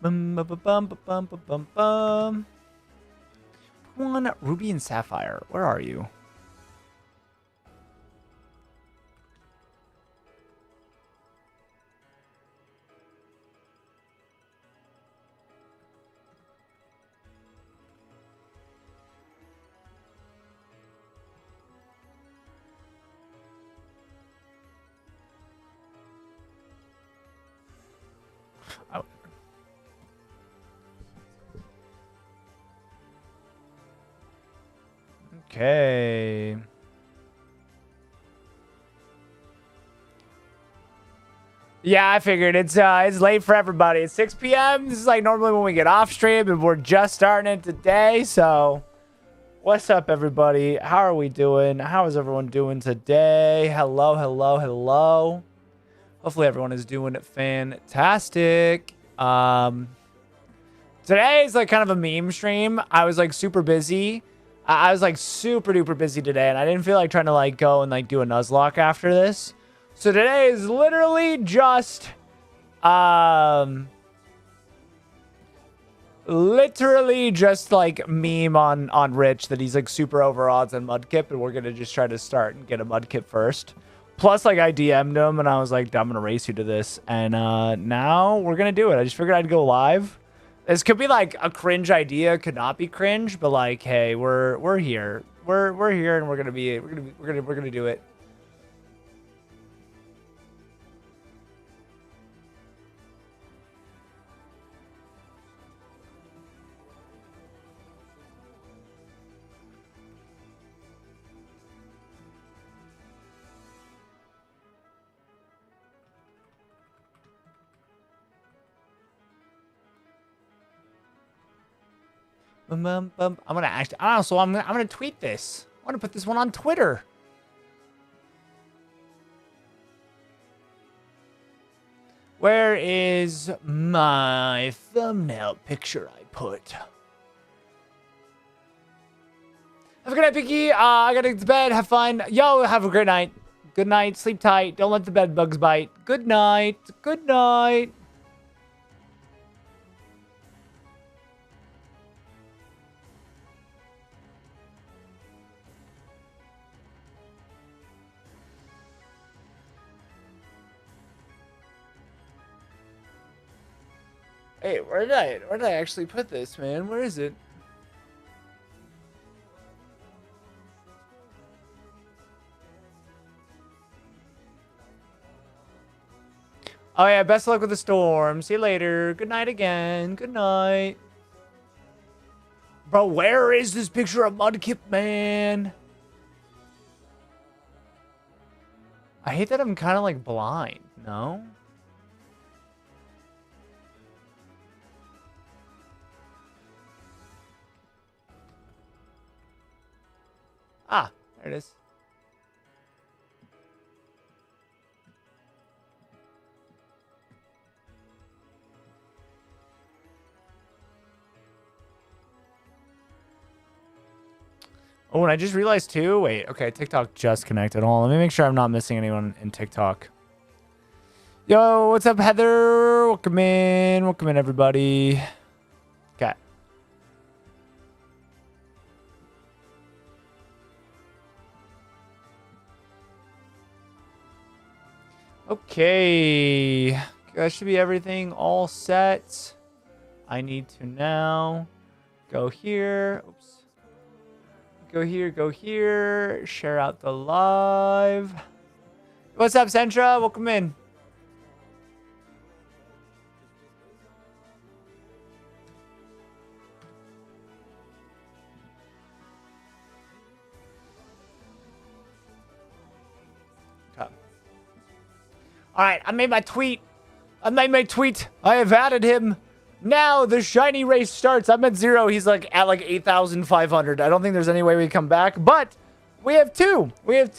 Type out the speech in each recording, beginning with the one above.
Bum, bum, bum, bum, bum, bum, bum, bum. One Ruby and Sapphire. Where are you? Oh. Okay. Yeah, I figured it's late for everybody. It's 6 p.m. This is like normally when we get off stream, and we're just starting it today. So, what's up, everybody? How are we doing? How is everyone doing today? Hello, hello, hello. Hopefully, everyone is doing fantastic. Today is like kind of a meme stream. I was like super busy. I was like super duper busy today, and I didn't feel like trying to like go and like do a Nuzlocke after this. So today is literally just, like meme on Rich that he's like super over odds on Mudkip, and we're gonna just try to start and get a Mudkip first. Plus, like I DM'd him and I was like, I'm gonna race you to this, and now we're gonna do it. I just figured I'd go live. This could be like a cringe idea, could not be cringe, but like, hey, we're here, we're here, and we're gonna do it. I'm gonna actually. Also, I'm gonna tweet this. I want to put this one on Twitter. Where is my thumbnail picture I put? Have a good night, Picky. I gotta get to bed. Have fun. Yo, have a great night. Good night. Sleep tight. Don't let the bed bugs bite. Good night. Good night. Hey, where did I actually put this, man? Where is it? Oh yeah, best of luck with the storm. See you later. Good night again. Good night. Bro, where is this picture of Mudkip, man? I hate that I'm kind of like blind, no? Ah, there it is. Oh, and I just realized too. Wait, okay, TikTok just connected. Hold on, let me make sure I'm not missing anyone in TikTok. Yo, what's up, Heather? Welcome in, everybody. Okay. Okay, that should be everything all set. I need to now go here. Oops. Go here. Share out the live. What's up, Sentra? Welcome in. Okay. All right, I made my tweet. I have added him. Now the shiny race starts. I'm at 0. He's like at like 8,500. I don't think there's any way we come back, but we have two. I've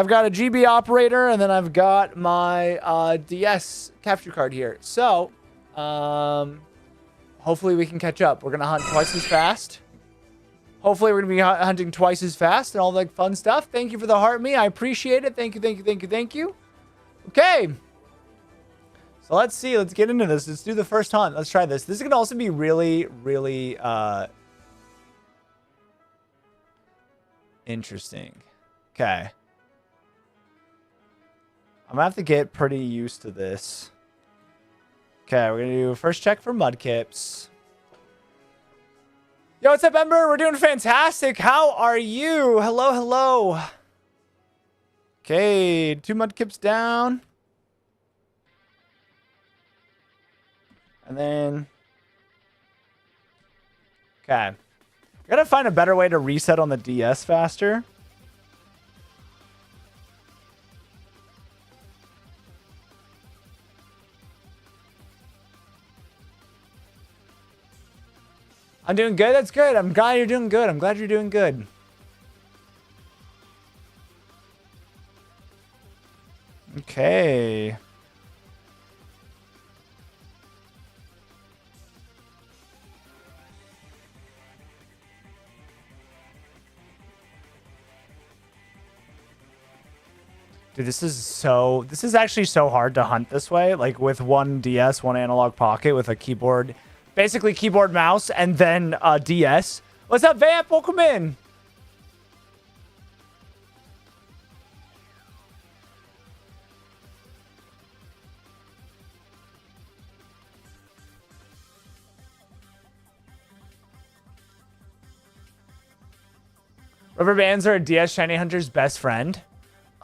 got a GB operator, and then I've got my DS capture card here. So, hopefully we can catch up. We're gonna hunt twice as fast. Hopefully we're gonna be hunting twice as fast and all that fun stuff. Thank you for the heart me. I appreciate it. Thank you. Okay. So let's see. Let's get into this. Let's do the first hunt. Let's try this. This is going to also be really, really interesting. Okay. I'm going to have to get pretty used to this. Okay, we're going to do first check for Mudkips. Yo, what's up, Ember? We're doing fantastic. How are you? Hello, hello. Okay, 2 Mudkips down. And then... Okay. I gotta find a better way to reset on the DS faster. I'm doing good. That's good. I'm glad you're doing good. I'm glad you're doing good. Okay. Dude, this is actually so hard to hunt this way. Like with one DS, one analog pocket with a keyboard, basically keyboard mouse, and then DS. What's up, Vamp? Welcome in. Rubber bands are a DS shiny hunter's best friend.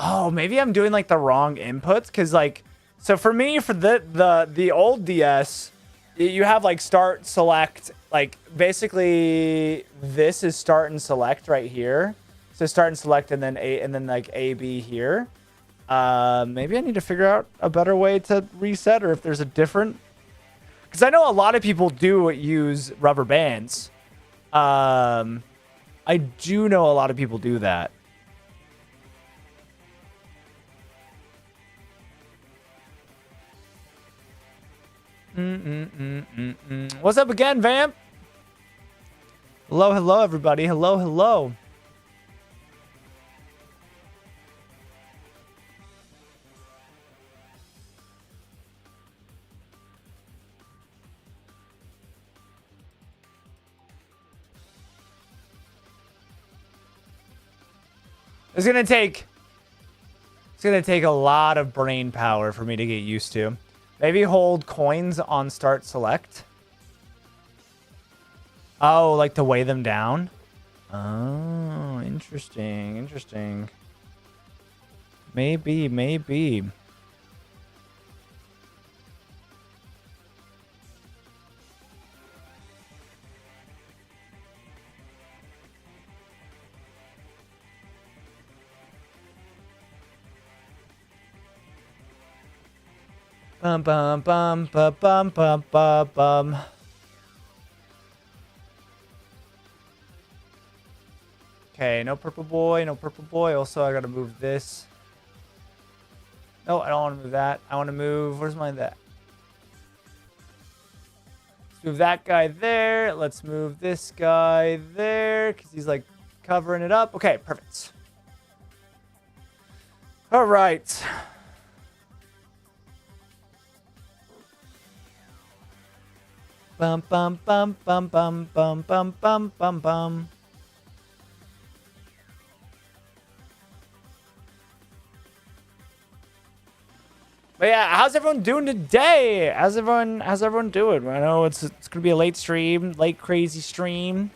Oh, maybe I'm doing like the wrong inputs because like, so for me, for the old DS, you have like start, select, like basically this is start and select right here. So start and select and then like A, B here. Maybe I need to figure out a better way to reset or if there's a different, because I know a lot of people do use rubber bands. I do know a lot of people do that. What's up again, Vamp? Hello, hello, everybody. Hello, hello. It's gonna take a lot of brain power for me to get used to. Maybe hold coins on start select. Oh, like to weigh them down? Oh, interesting, interesting. Maybe. Bum bum bum bum bum bum bum bum. Okay, no purple boy, no purple boy. Also, I gotta move this. No, I don't want to move that. I want to move. Where's mine? That. Let's move that guy there. Let's move this guy there because he's like covering it up. Okay, perfect. All right. Bum bum bum bum bum bum bum bum bum bum. But yeah, how's everyone doing today? How's everyone doing? I know it's gonna be a late stream, late crazy stream.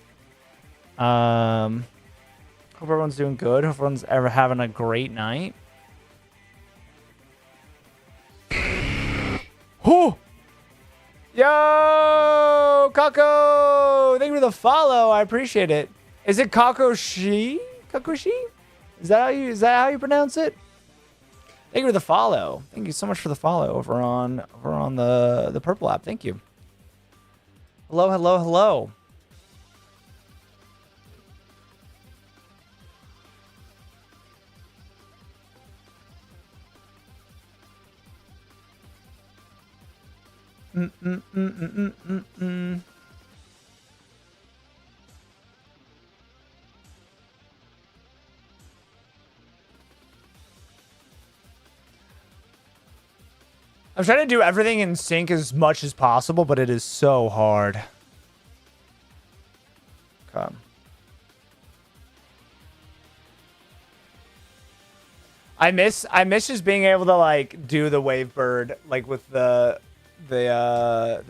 Hope everyone's doing good. Hope everyone's ever having a great night. Whoo! Yo, Kako! Thank you for the follow. I appreciate it. Is it Kakoshi? Kakoshi? Is that how you pronounce it? Thank you for the follow. Thank you so much for the follow over on the purple app. Thank you. Hello, hello, hello. I'm trying to do everything in sync as much as possible, but it is so hard. Okay. I miss just being able to like do the wave bird like with the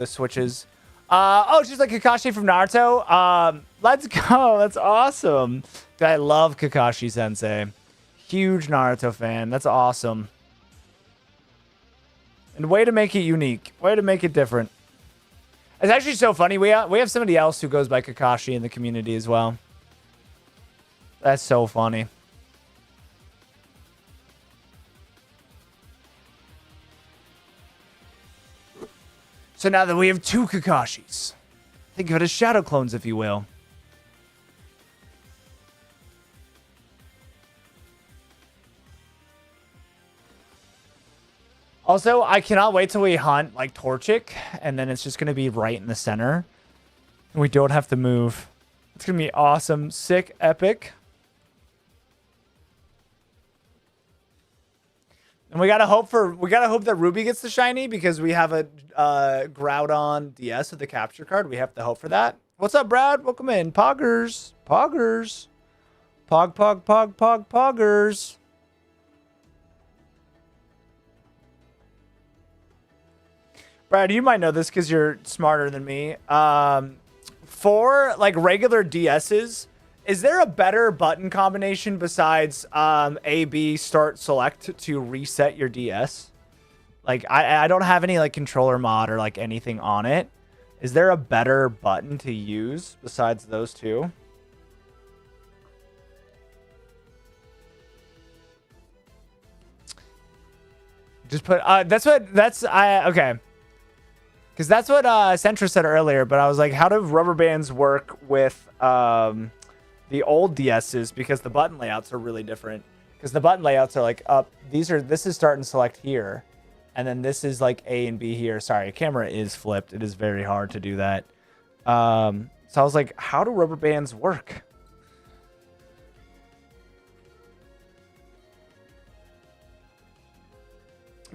switches. Oh, she's like Kakashi from Naruto. Let's go. That's awesome. I love Kakashi Sensei. Huge Naruto fan. That's awesome. And way to make it unique. Way to make it different. It's actually so funny. We have somebody else who goes by Kakashi in the community as well. That's so funny. So now that we have 2 Kakashis, think of it as shadow clones, if you will. Also, I cannot wait till we hunt like Torchic, and then it's just going to be right in the center. And we don't have to move. It's going to be awesome. Sick, epic. And we gotta hope that Ruby gets the shiny because we have a Groudon DS with the capture card. We have to hope for that. What's up, Brad? Welcome in. Poggers. Poggers. Poggers. Brad, you might know this because you're smarter than me. For like regular DSs, is there a better button combination besides A, B, start, select to reset your DS? Like, I don't have any like controller mod or like anything on it. Is there a better button to use besides those two? Just put, okay. Because that's what Centra said earlier, but I was like, how do rubber bands work with the old DSs, because the button layouts are really different. Because the button layouts are like up. This is start and select here, and then this is like A and B here. Sorry, camera is flipped. It is very hard to do that. So I was like, how do rubber bands work?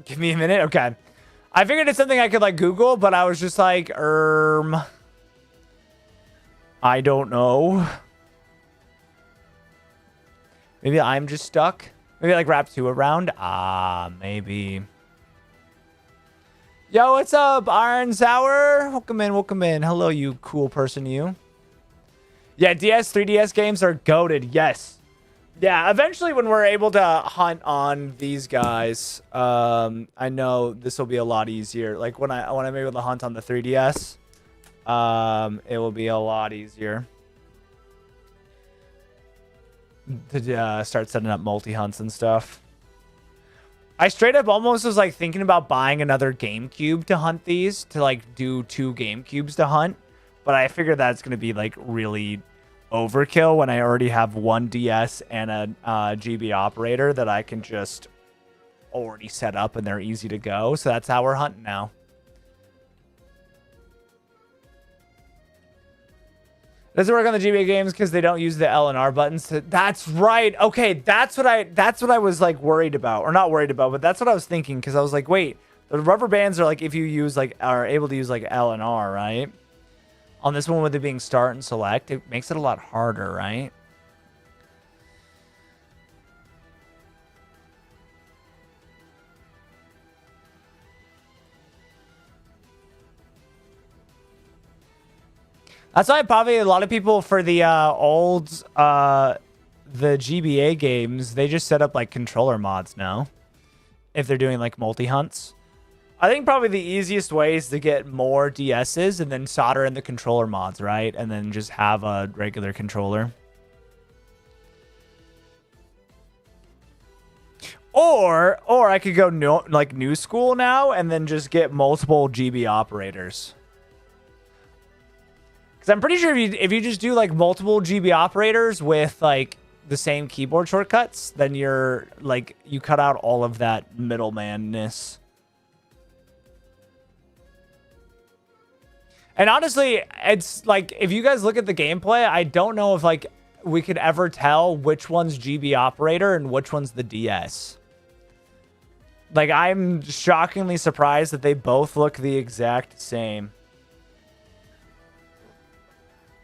Give me a minute. Okay, I figured it's something I could like Google, but I was just like, I don't know. Maybe I'm just stuck. Maybe like wrap 2 around. Maybe. Yo, what's up, Iron Sour? Welcome in, welcome in. Hello, you cool person, you. Yeah, 3DS games are goated. Yes. Yeah, eventually when we're able to hunt on these guys, I know this will be a lot easier. Like when I'm able to hunt on the 3DS, it will be a lot easier to start setting up multi-hunts and stuff. I straight up almost was like thinking about buying another GameCube to hunt these, to like do 2 GameCubes to hunt, but I figured that's going to be like really overkill when I already have 1 DS and a GB operator that I can just already set up and they're easy to go. So that's how we're hunting now. Doesn't work on the GBA games because they don't use the L and R buttons. That's right. Okay, that's what I was like worried about, or not worried about, but that's what I was thinking, because I was like, wait, the rubber bands are like if you use like are able to use like L and R, right? On this one with it being start and select, it makes it a lot harder, right? That's why probably a lot of people for the the GBA games, they just set up like controller mods now. If they're doing like multi-hunts. I think probably the easiest way is to get more DSs and then solder in the controller mods, right? And then just have a regular controller. Or I could go like new school now and then just get multiple GB operators. Because I'm pretty sure if you just do like multiple GB operators with like the same keyboard shortcuts, then you're like, you cut out all of that middlemanness. And honestly, it's like, if you guys look at the gameplay, I don't know if like we could ever tell which one's GB operator and which one's the DS. Like, I'm shockingly surprised that they both look the exact same.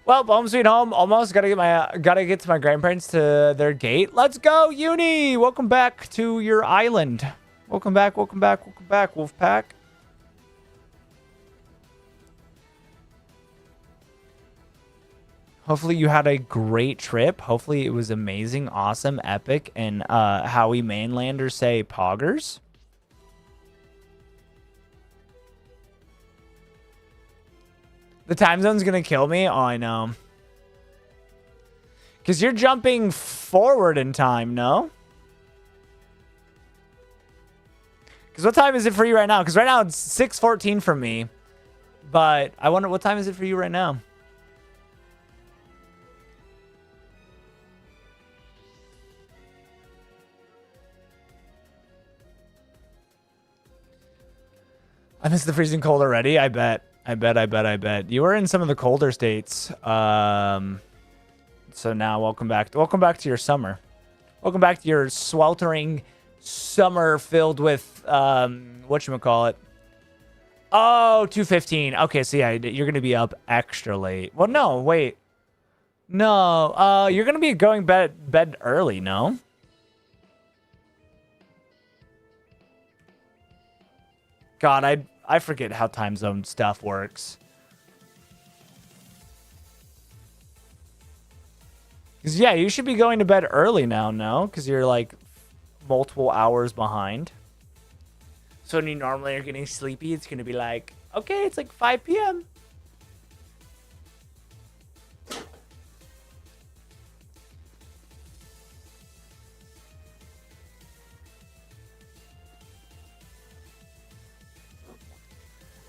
Well, home sweet home. Almost gotta get to my grandparents to their gate. Let's go, Uni. Welcome back to your island. Welcome back, welcome back, welcome back, Wolfpack. Hopefully you had a great trip. Hopefully it was amazing, awesome, epic, and how we mainlanders say poggers. The time zone's gonna kill me? Oh, I know. Because you're jumping forward in time, no? Because what time is it for you right now? Because right now it's 6:14 for me. But I wonder what time is it for you right now? I miss the freezing cold already. I bet. I bet. You were in some of the colder states. So now welcome back. Welcome back to your summer. Welcome back to your sweltering summer filled with whatchamacallit. Oh, 2:15. Okay, so yeah, you're gonna be up extra late. Well, no, wait. No, you're gonna be going bed early, no? God, I forget how time zone stuff works. Because, yeah, you should be going to bed early now, no? Because you're, like, multiple hours behind. So when you normally are getting sleepy, it's going to be like, okay, it's like 5 p.m.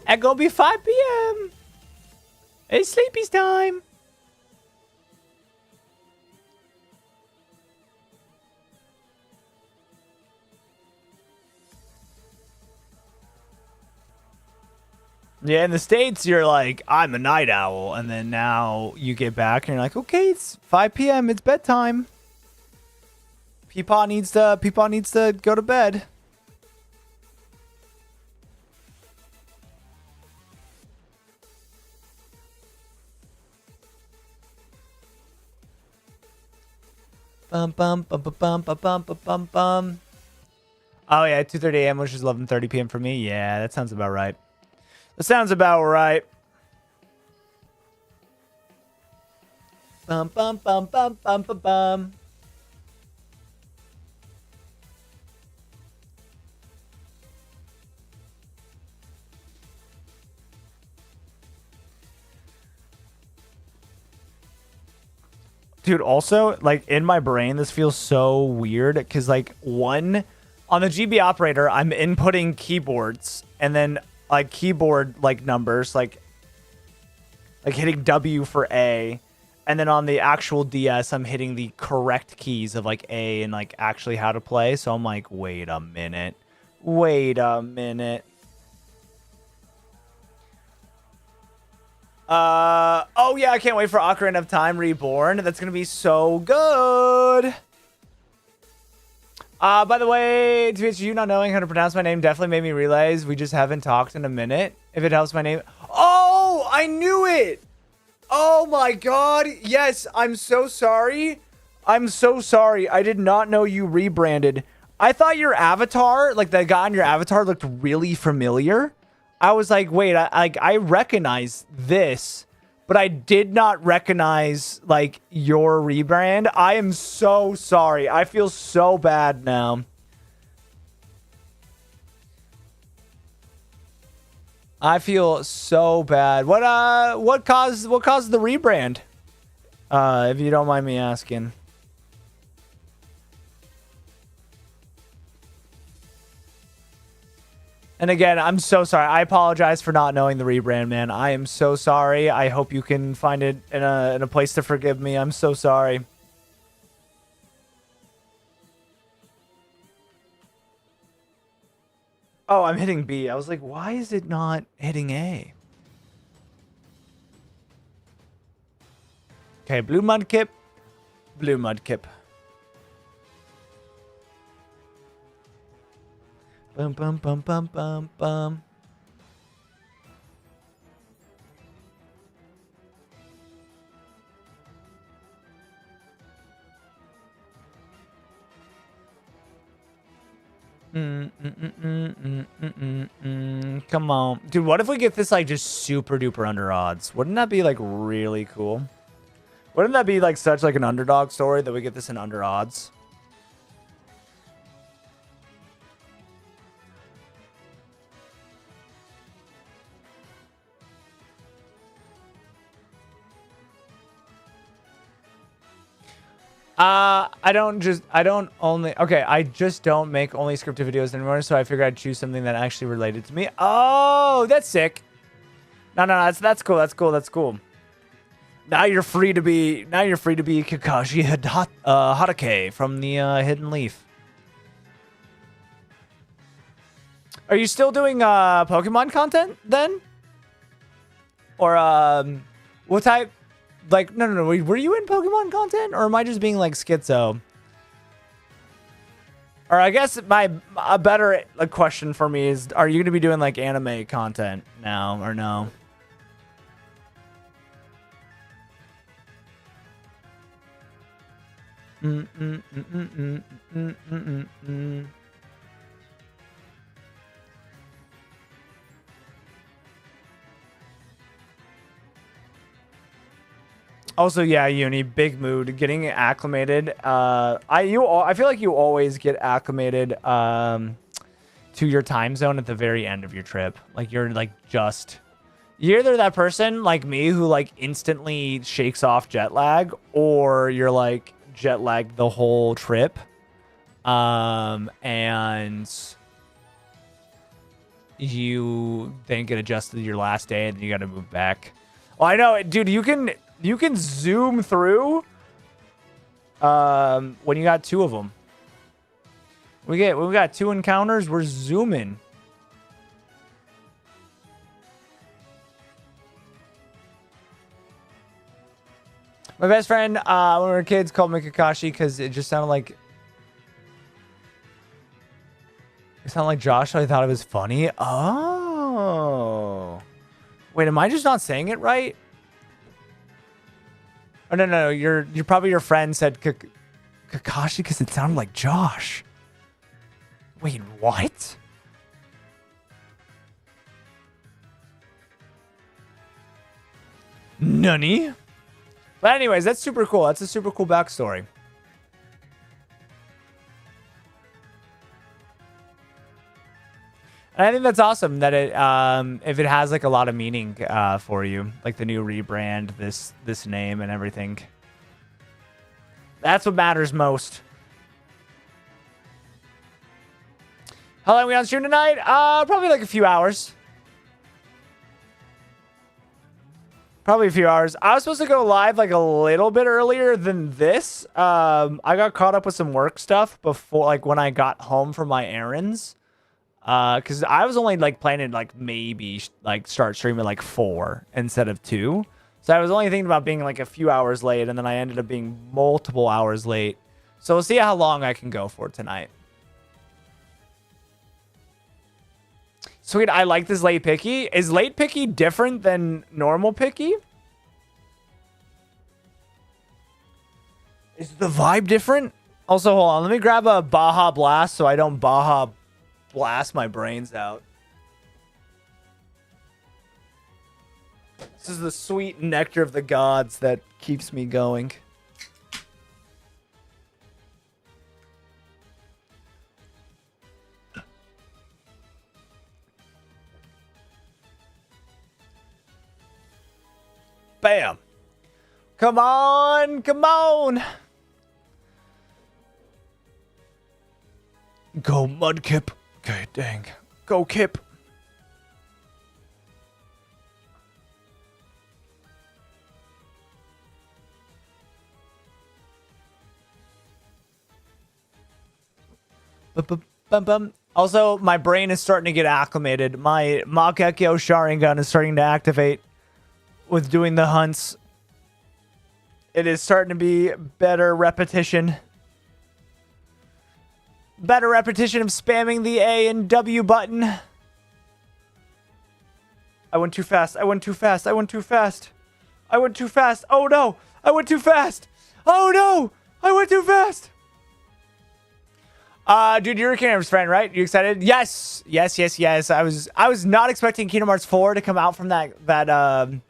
It gonna be 5 p.m. It's sleepy's time. Yeah, in the States, you're like, I'm a night owl. And then now you get back and you're like, okay, it's 5 p.m. It's bedtime. Peepaw needs to go to bed. Bum bum bum bum bum bum bum bum bum bum. Oh yeah, 2:30 a.m. which is 11:30 p.m. for me. Yeah, that sounds about right. That sounds about right. Bum bum bum bum bum bum bum. Dude, also, like, in my brain, this feels so weird, because, like, on the GB operator, I'm inputting keyboards, and then, like, keyboard, like, numbers, like hitting W for A, and then on the actual DS, I'm hitting the correct keys of, like, A and, like, actually how to play, so I'm like, wait a minute. Wait a minute. Oh yeah, I can't wait for Ocarina of Time Reborn. That's gonna be so good. By the way, to you not knowing how to pronounce my name definitely made me realize we just haven't talked in a minute. If it helps my name. Oh, I knew it. Oh my God. Yes, I'm so sorry. I'm so sorry. I did not know you rebranded. I thought your avatar, like the guy on your avatar looked really familiar. I was like, wait, I recognize this, but I did not recognize, like, your rebrand. I am so sorry. I feel so bad now. I feel so bad. What caused the rebrand? If you don't mind me asking. And again, I'm so sorry. I apologize for not knowing the rebrand, man. I am so sorry. I hope you can find it in a place to forgive me. I'm so sorry. Oh, I'm hitting B. I was like, why is it not hitting A? Okay, blue Mudkip. Blue Mudkip. Bum bum bum bum bum bum. Come on. Dude, what if we get this like just super duper under odds? Wouldn't that be like really cool? Wouldn't that be like such like an underdog story that we get this in under odds? I just don't make only scripted videos anymore, so I figured I'd choose something that actually related to me. Oh, that's sick. No, that's cool. That's cool. Now you're free to be Kakashi Hatake from the Hidden Leaf. Are you still doing Pokemon content then? Or what type? Like, no. Were you in Pokemon content, or am I just being like schizo? Or I guess a better question for me is: are you gonna be doing like anime content now, or no? Also, yeah, Uni, big mood, getting acclimated. I feel like you always get acclimated to your time zone at the very end of your trip. Like you're either that person like me who like instantly shakes off jet lag, or you're like jet lagged the whole trip. And you then get adjusted to your last day and you got to move back. Well, I know, dude, you can zoom through when you got two of them. When we got two encounters, we're zooming. My best friend when we were kids called me Kakashi because it just sounded like Josh, so I thought it was funny. Oh. Wait, am I just not saying it right? Oh, no. You're probably your friend said Kakashi because it sounded like Josh. Wait, what? Nani? But anyways, that's super cool. That's a super cool backstory. And I think that's awesome that it, if it has like a lot of meaning for you, like the new rebrand, this name and everything. That's what matters most. How long are we on stream tonight? Probably like a few hours. Probably a few hours. I was supposed to go live like a little bit earlier than this. I got caught up with some work stuff before, like when I got home from my errands. Because I was only like planning like maybe like start streaming like 4 instead of 2. So I was only thinking about being like a few hours late, and then I ended up being multiple hours late. So we'll see how long I can go for tonight. Sweet, I like this late picky. Is late picky different than normal picky? Is the vibe different? Also, hold on. Let me grab a Baja Blast so I don't Baja Blast my brains out. This is the sweet nectar of the gods that keeps me going. Bam. Come on. Come on. Go Mudkip. Okay, dang. Go Kip. Also, my brain is starting to get acclimated. My Makekyo Sharingan is starting to activate with doing the hunts. It is starting to be better repetition. better repetition of spamming the A and W button. I went too fast. I went too fast. I went too fast. I went too fast. Oh no! I went too fast. Oh no! I went too fast. Dude, you're a Kingdom Hearts fan, right? You excited? Yes. Yes, yes, yes. I was not expecting Kingdom Hearts 4 to come out from the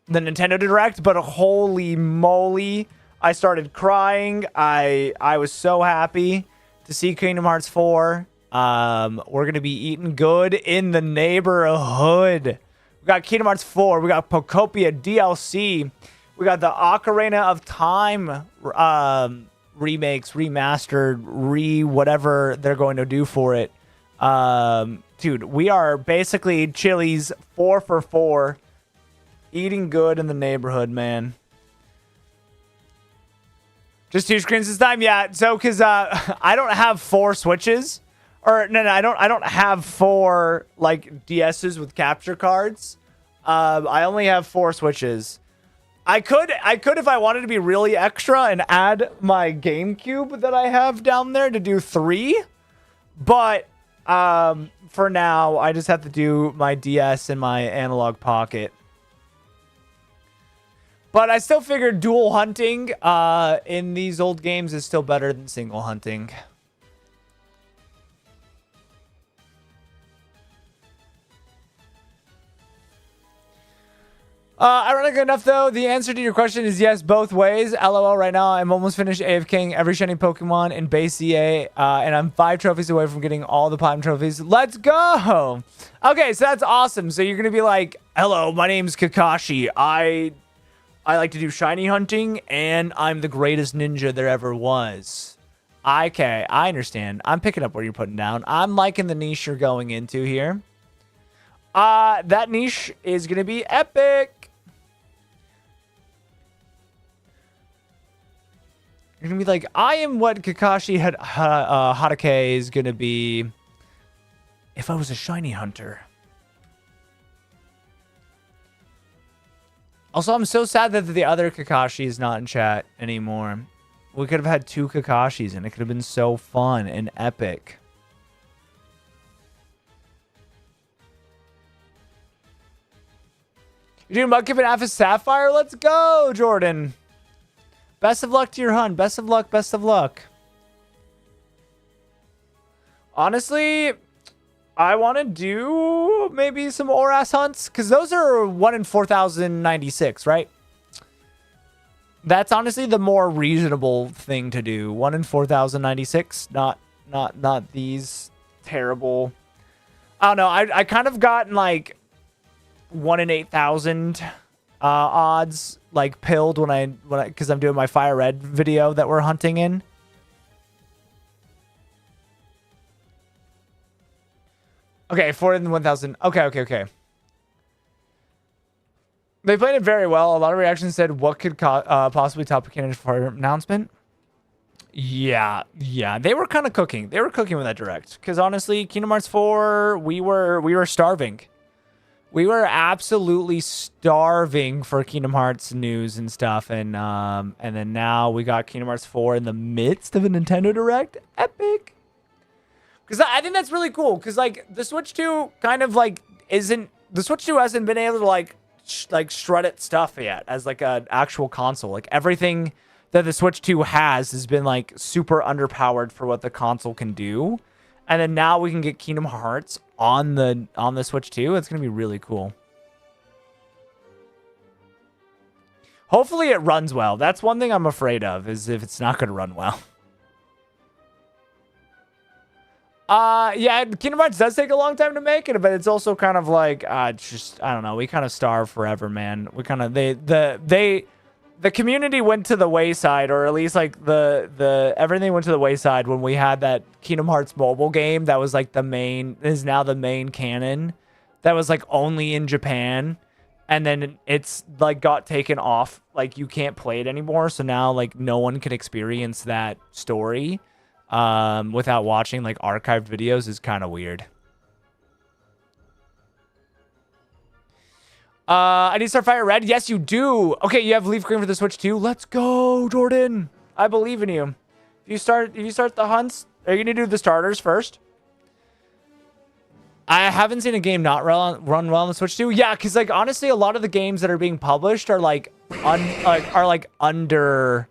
Nintendo Direct, but holy moly, I started crying. I was so happy to see Kingdom Hearts 4. We're gonna be eating good in the neighborhood. We got Kingdom Hearts 4. We got Pokopia DLC. We got the Ocarina of Time remakes, remastered, whatever they're going to do for it. Dude, we are basically Chili's 4 for 4. Eating good in the neighborhood, man. Just 2 screens this time? Yeah, so because I don't have 4 Switches. Or no, I don't have 4 like DSs with capture cards. I only have 4 Switches. I could if I wanted to be really extra and add my GameCube that I have down there to do 3. But for now, I just have to do my DS and my analog pocket. But I still figured dual hunting in these old games is still better than single hunting. Ironically enough, though, the answer to your question is yes, both ways. LOL, right now, I'm almost finished AFKing every shiny Pokemon in base EA, and I'm 5 trophies away from getting all the Platinum trophies. Let's go! Okay, so that's awesome. So you're going to be like, hello, my name's Kakashi. I like to do shiny hunting, and I'm the greatest ninja there ever was. Okay, I understand. I'm picking up what you're putting down. I'm liking the niche you're going into here. That niche is going to be epic. You're going to be like, I am what Kakashi Hatake is going to be if I was a shiny hunter. Also, I'm so sad that the other Kakashi is not in chat anymore. We could have had 2 Kakashis, and it could have been so fun and epic. You're doing Mudkip and Aphis Sapphire? Let's go, Jordan. Best of luck to your hunt. Best of luck. Best of luck. Honestly, I want to do maybe some Oras hunts, because those are 1 in 4,096, right? That's honestly the more reasonable thing to do. 1 in 4,096, not these terrible. I don't know. I kind of gotten like 1 in 8,000 odds like pilled when I because I'm doing my Fire Red video that we're hunting in. Okay, 4 in 1,000. Okay. They played it very well. A lot of reactions said, what could possibly top a candidate for announcement? Yeah. They were kind of cooking. They were cooking with that direct. Because honestly, Kingdom Hearts 4, we were starving. We were absolutely starving for Kingdom Hearts news and stuff. And then now we got Kingdom Hearts 4 in the midst of a Nintendo Direct. Epic. Because I think that's really cool. Because, like, the Switch 2 kind of, like, isn't... The Switch 2 hasn't been able to, like strut its stuff yet as, like, an actual console. Like, everything that the Switch 2 has been, like, super underpowered for what the console can do. And then now we can get Kingdom Hearts on the Switch 2. It's going to be really cool. Hopefully it runs well. That's one thing I'm afraid of, is if it's not going to run well. Yeah, Kingdom Hearts does take a long time to make it, but it's also kind of like, it's just, I don't know. We kind of starve forever, man. We kind of, the community went to the wayside, or at least like everything went to the wayside when we had that Kingdom Hearts mobile game that was like is now the main canon, that was like only in Japan, and then it's like got taken off, like you can't play it anymore, so now like no one can experience that story without watching like archived videos. Is kind of weird. I need to start Fire Red. Yes, you do. Okay, you have Leaf Green for the Switch too. Let's go, Jordan. I believe in you. If you start the hunts, Are you gonna do the starters first? I haven't seen a game not run well on the Switch too. Yeah, because like honestly, a lot of the games that are being published are like under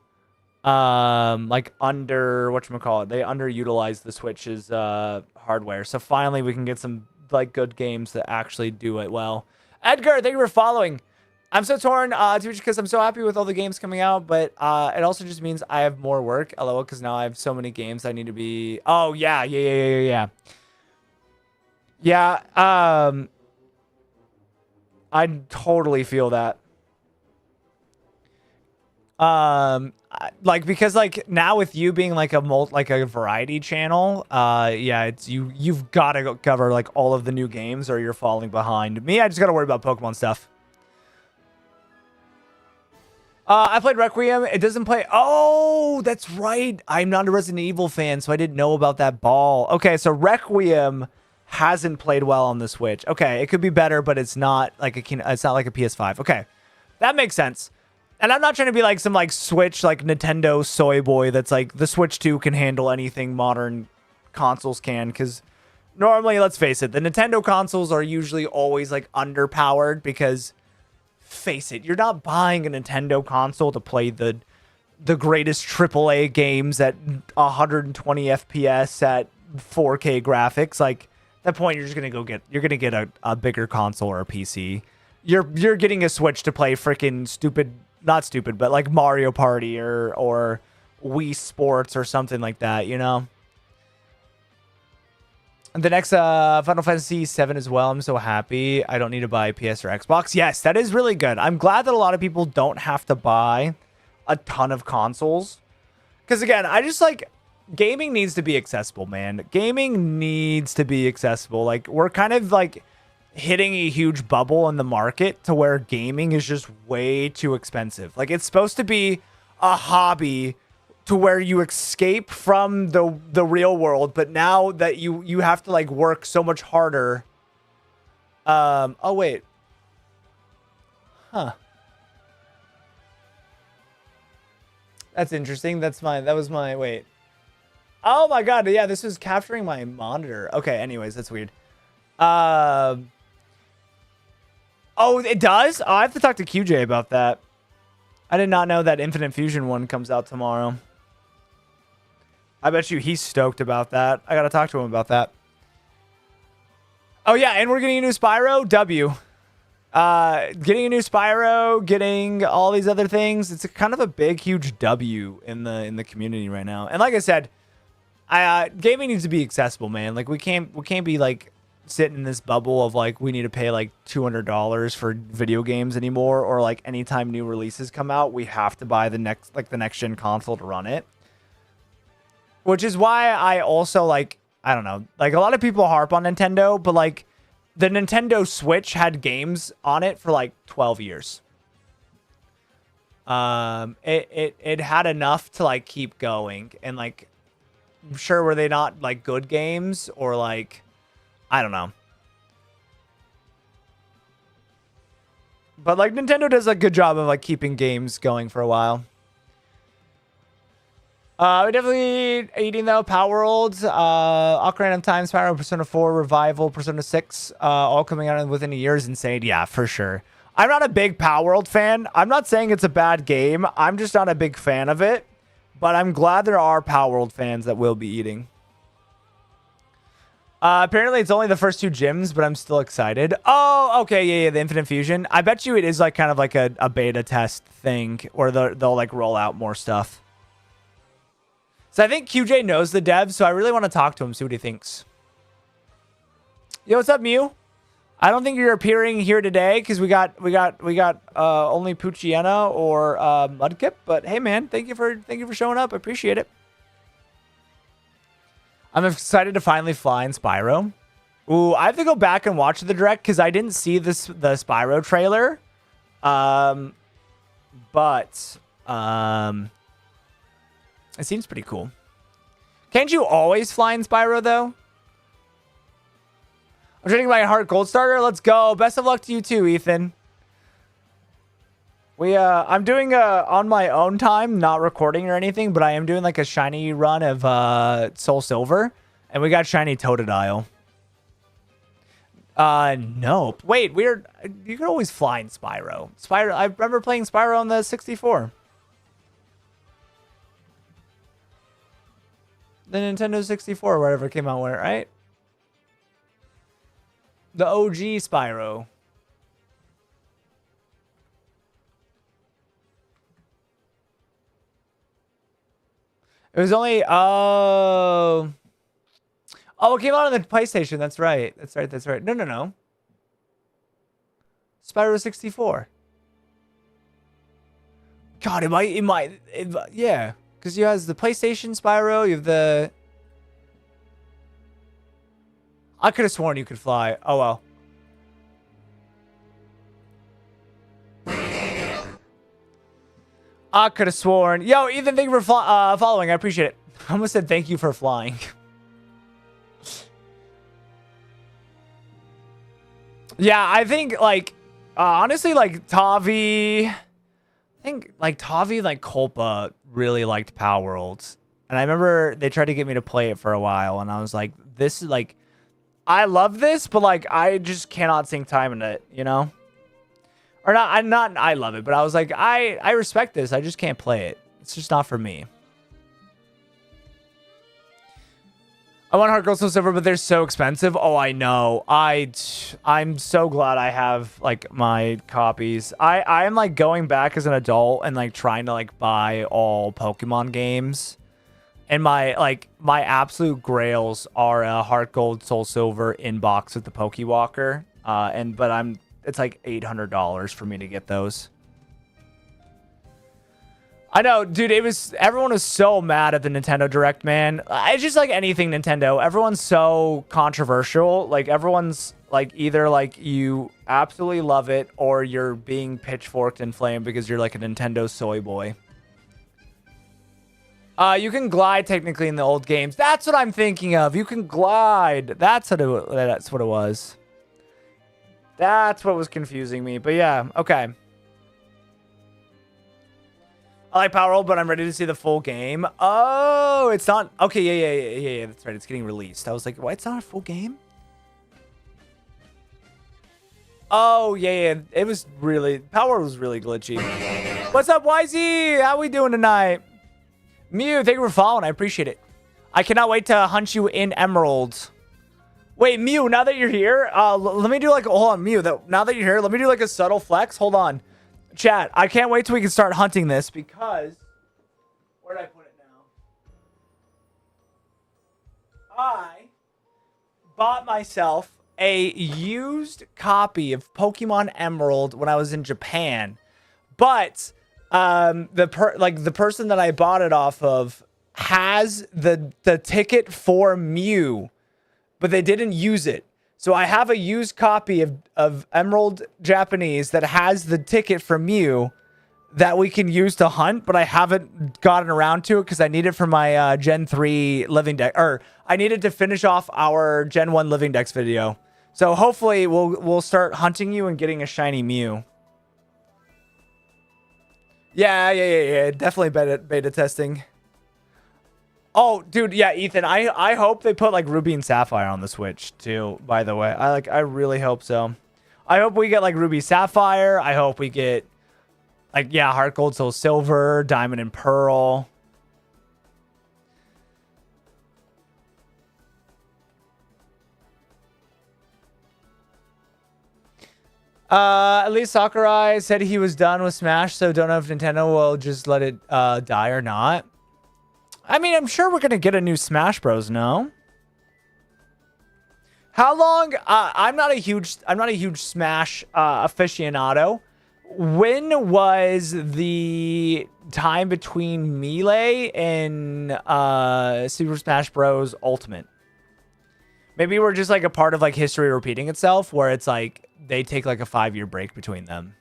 whatchamacallit. They underutilize the Switch's hardware. So finally we can get some like good games that actually do it well. Edgar, thank you for following. I'm so torn because I'm so happy with all the games coming out, but it also just means I have more work. LOL, because now I have so many games I need to be. Oh yeah. Yeah, I totally feel that. Like because like now with you being like a variety channel, yeah, it's you've got to go cover like all of the new games or you're falling behind. Me, I just got to worry about Pokemon stuff. I played Requiem. It doesn't play. Oh, that's right. I'm not a Resident Evil fan, so I didn't know about that ball. Okay, so Requiem hasn't played well on the Switch. Okay, it could be better, but it's not like a PS5. Okay, that makes sense. And I'm not trying to be like some like Switch like Nintendo soy boy that's like the Switch 2 can handle anything modern consoles can, because normally, let's face it, the Nintendo consoles are usually always like underpowered because face it, you're not buying a Nintendo console to play the greatest AAA games at 120 FPS at 4K graphics. Like at that point, you're just gonna get a bigger console or a PC. You're getting a Switch to play freaking not stupid, but like Mario Party or Wii Sports or something like that, you know? And the next Final Fantasy VII as well. I'm so happy. I don't need to buy PS or Xbox. Yes, that is really good. I'm glad that a lot of people don't have to buy a ton of consoles. Because again, I just like gaming needs to be accessible, man. Gaming needs to be accessible. Like we're kind of like hitting a huge bubble in the market to where gaming is just way too expensive. Like it's supposed to be a hobby to where you escape from the real world, but now that you have to like work so much harder. Oh wait. Huh. That's interesting. That was my wait. Oh my god, yeah, this was capturing my monitor. Okay, anyways, that's weird. Oh, it does? Oh, I have to talk to QJ about that. I did not know that Infinite Fusion one comes out tomorrow. I bet you he's stoked about that. I gotta talk to him about that. Oh yeah, and we're getting a new Spyro. W. Getting a new Spyro, getting all these other things. It's a kind of a big, huge W in the community right now. And like I said, gaming needs to be accessible, man. Like we can't be like sitting in this bubble of like we need to pay like $200 for video games anymore, or like anytime new releases come out, we have to buy the next gen console to run it. Which is why I also like, I don't know, like a lot of people harp on Nintendo, but like the Nintendo Switch had games on it for like 12 years. It had enough to like keep going, and like I'm sure were they not like good games or like I don't know. But like Nintendo does a good job of like keeping games going for a while. We're definitely eating though. Power Worlds, Ocarina of Time, Spyro, Persona 4, Revival, Persona 6, all coming out within a year is insane. Yeah, for sure. I'm not a big Power World fan. I'm not saying it's a bad game. I'm just not a big fan of it. But I'm glad there are Power World fans that will be eating. Apparently it's only the first 2 gyms, but I'm still excited. Oh, okay, yeah, the Infinite Fusion. I bet you it is like kind of like a beta test thing, or they'll like roll out more stuff. So I think QJ knows the devs, so I really want to talk to him, see what he thinks. Yo, what's up, Mew? I don't think you're appearing here today because we got only Puchiena or Mudkip, but hey man, thank you for showing up. I appreciate it. I'm excited to finally fly in Spyro. Ooh, I have to go back and watch the direct because I didn't see the Spyro trailer. But it seems pretty cool. Can't you always fly in Spyro, though? I'm trading my heart gold starter. Let's go. Best of luck to you, too, Ethan. I'm doing on my own time, not recording or anything, but I am doing like a shiny run of Soul Silver, and we got shiny Totodile. Nope. Wait, you can always fly in Spyro. I remember playing Spyro on the 64. The Nintendo 64, whatever came out with it, right? The OG Spyro. It was only oh, it came out on the PlayStation. That's right. That's right. No. Spyro 64. God, yeah. Because you have the PlayStation Spyro, you have the... I could have sworn you could fly. Oh, well. I could have sworn. Yo, Ethan, thank you for following. I appreciate it. I almost said thank you for flying. Yeah, I think, like, honestly, like, Tavi... I think, like, Tavi, like, Kolpa really liked Power Worlds. And I remember they tried to get me to play it for a while, and I was like, this is, like... I love this, but, like, I just cannot sink time in it, you know? Or not, I love it, but I was like, I respect this. I just can't play it. It's just not for me. I want Heart Gold Soul Silver, but they're so expensive. Oh, I know. I'm so glad I have, like, my copies. I am, like, going back as an adult and, like, trying to, like, buy all Pokemon games. And my absolute grails are a Heart Gold Soul Silver in box with the Pokewalker. But it's like $800 for me to get those. I know, dude, everyone was so mad at the Nintendo Direct, man. It's just like anything Nintendo. Everyone's so controversial. Like, everyone's like either like you absolutely love it or you're being pitchforked and flamed because you're like a Nintendo soy boy. You can glide technically in the old games. That's what I'm thinking of. You can glide. That's what it was. That's what was confusing me. But yeah, okay. I like Power World, but I'm ready to see the full game. Oh, it's not. Okay, yeah. That's right. It's getting released. I was like, what? It's not a full game? Oh, yeah. It was really... Power World was really glitchy. What's up, YZ? How we doing tonight? Mew, thank you for following. I appreciate it. I cannot wait to hunt you in Emeralds. Wait, Mew, now that you're here, let me do like... Hold on, Mew. Now that you're here, let me do like a subtle flex. Hold on. Chat, I can't wait till we can start hunting this because... Where did I put it now? I bought myself a used copy of Pokemon Emerald when I was in Japan. But the person that I bought it off of has the ticket for Mew, but they didn't use it. So I have a used copy of Emerald Japanese that has the ticket from Mew that we can use to hunt, but I haven't gotten around to it because I need it for my Gen 3 Living Dex, or I needed to finish off our Gen 1 Living Dex video. So hopefully we'll start hunting you and getting a shiny Mew. Yeah. Definitely beta testing. Oh, dude, yeah, Ethan, I hope they put, like, Ruby and Sapphire on the Switch, too, by the way. I really hope so. I hope we get, like, Ruby Sapphire. I hope we get, like, yeah, Heart Gold, Soul Silver, Diamond and Pearl. At least Sakurai said he was done with Smash, so don't know if Nintendo will just let it die or not. I mean, I'm sure we're gonna get a new Smash Bros. No? How long? I'm not a huge Smash aficionado. When was the time between Melee and Super Smash Bros. Ultimate? Maybe we're just like a part of like history repeating itself, where it's like they take like a 5-year break between them.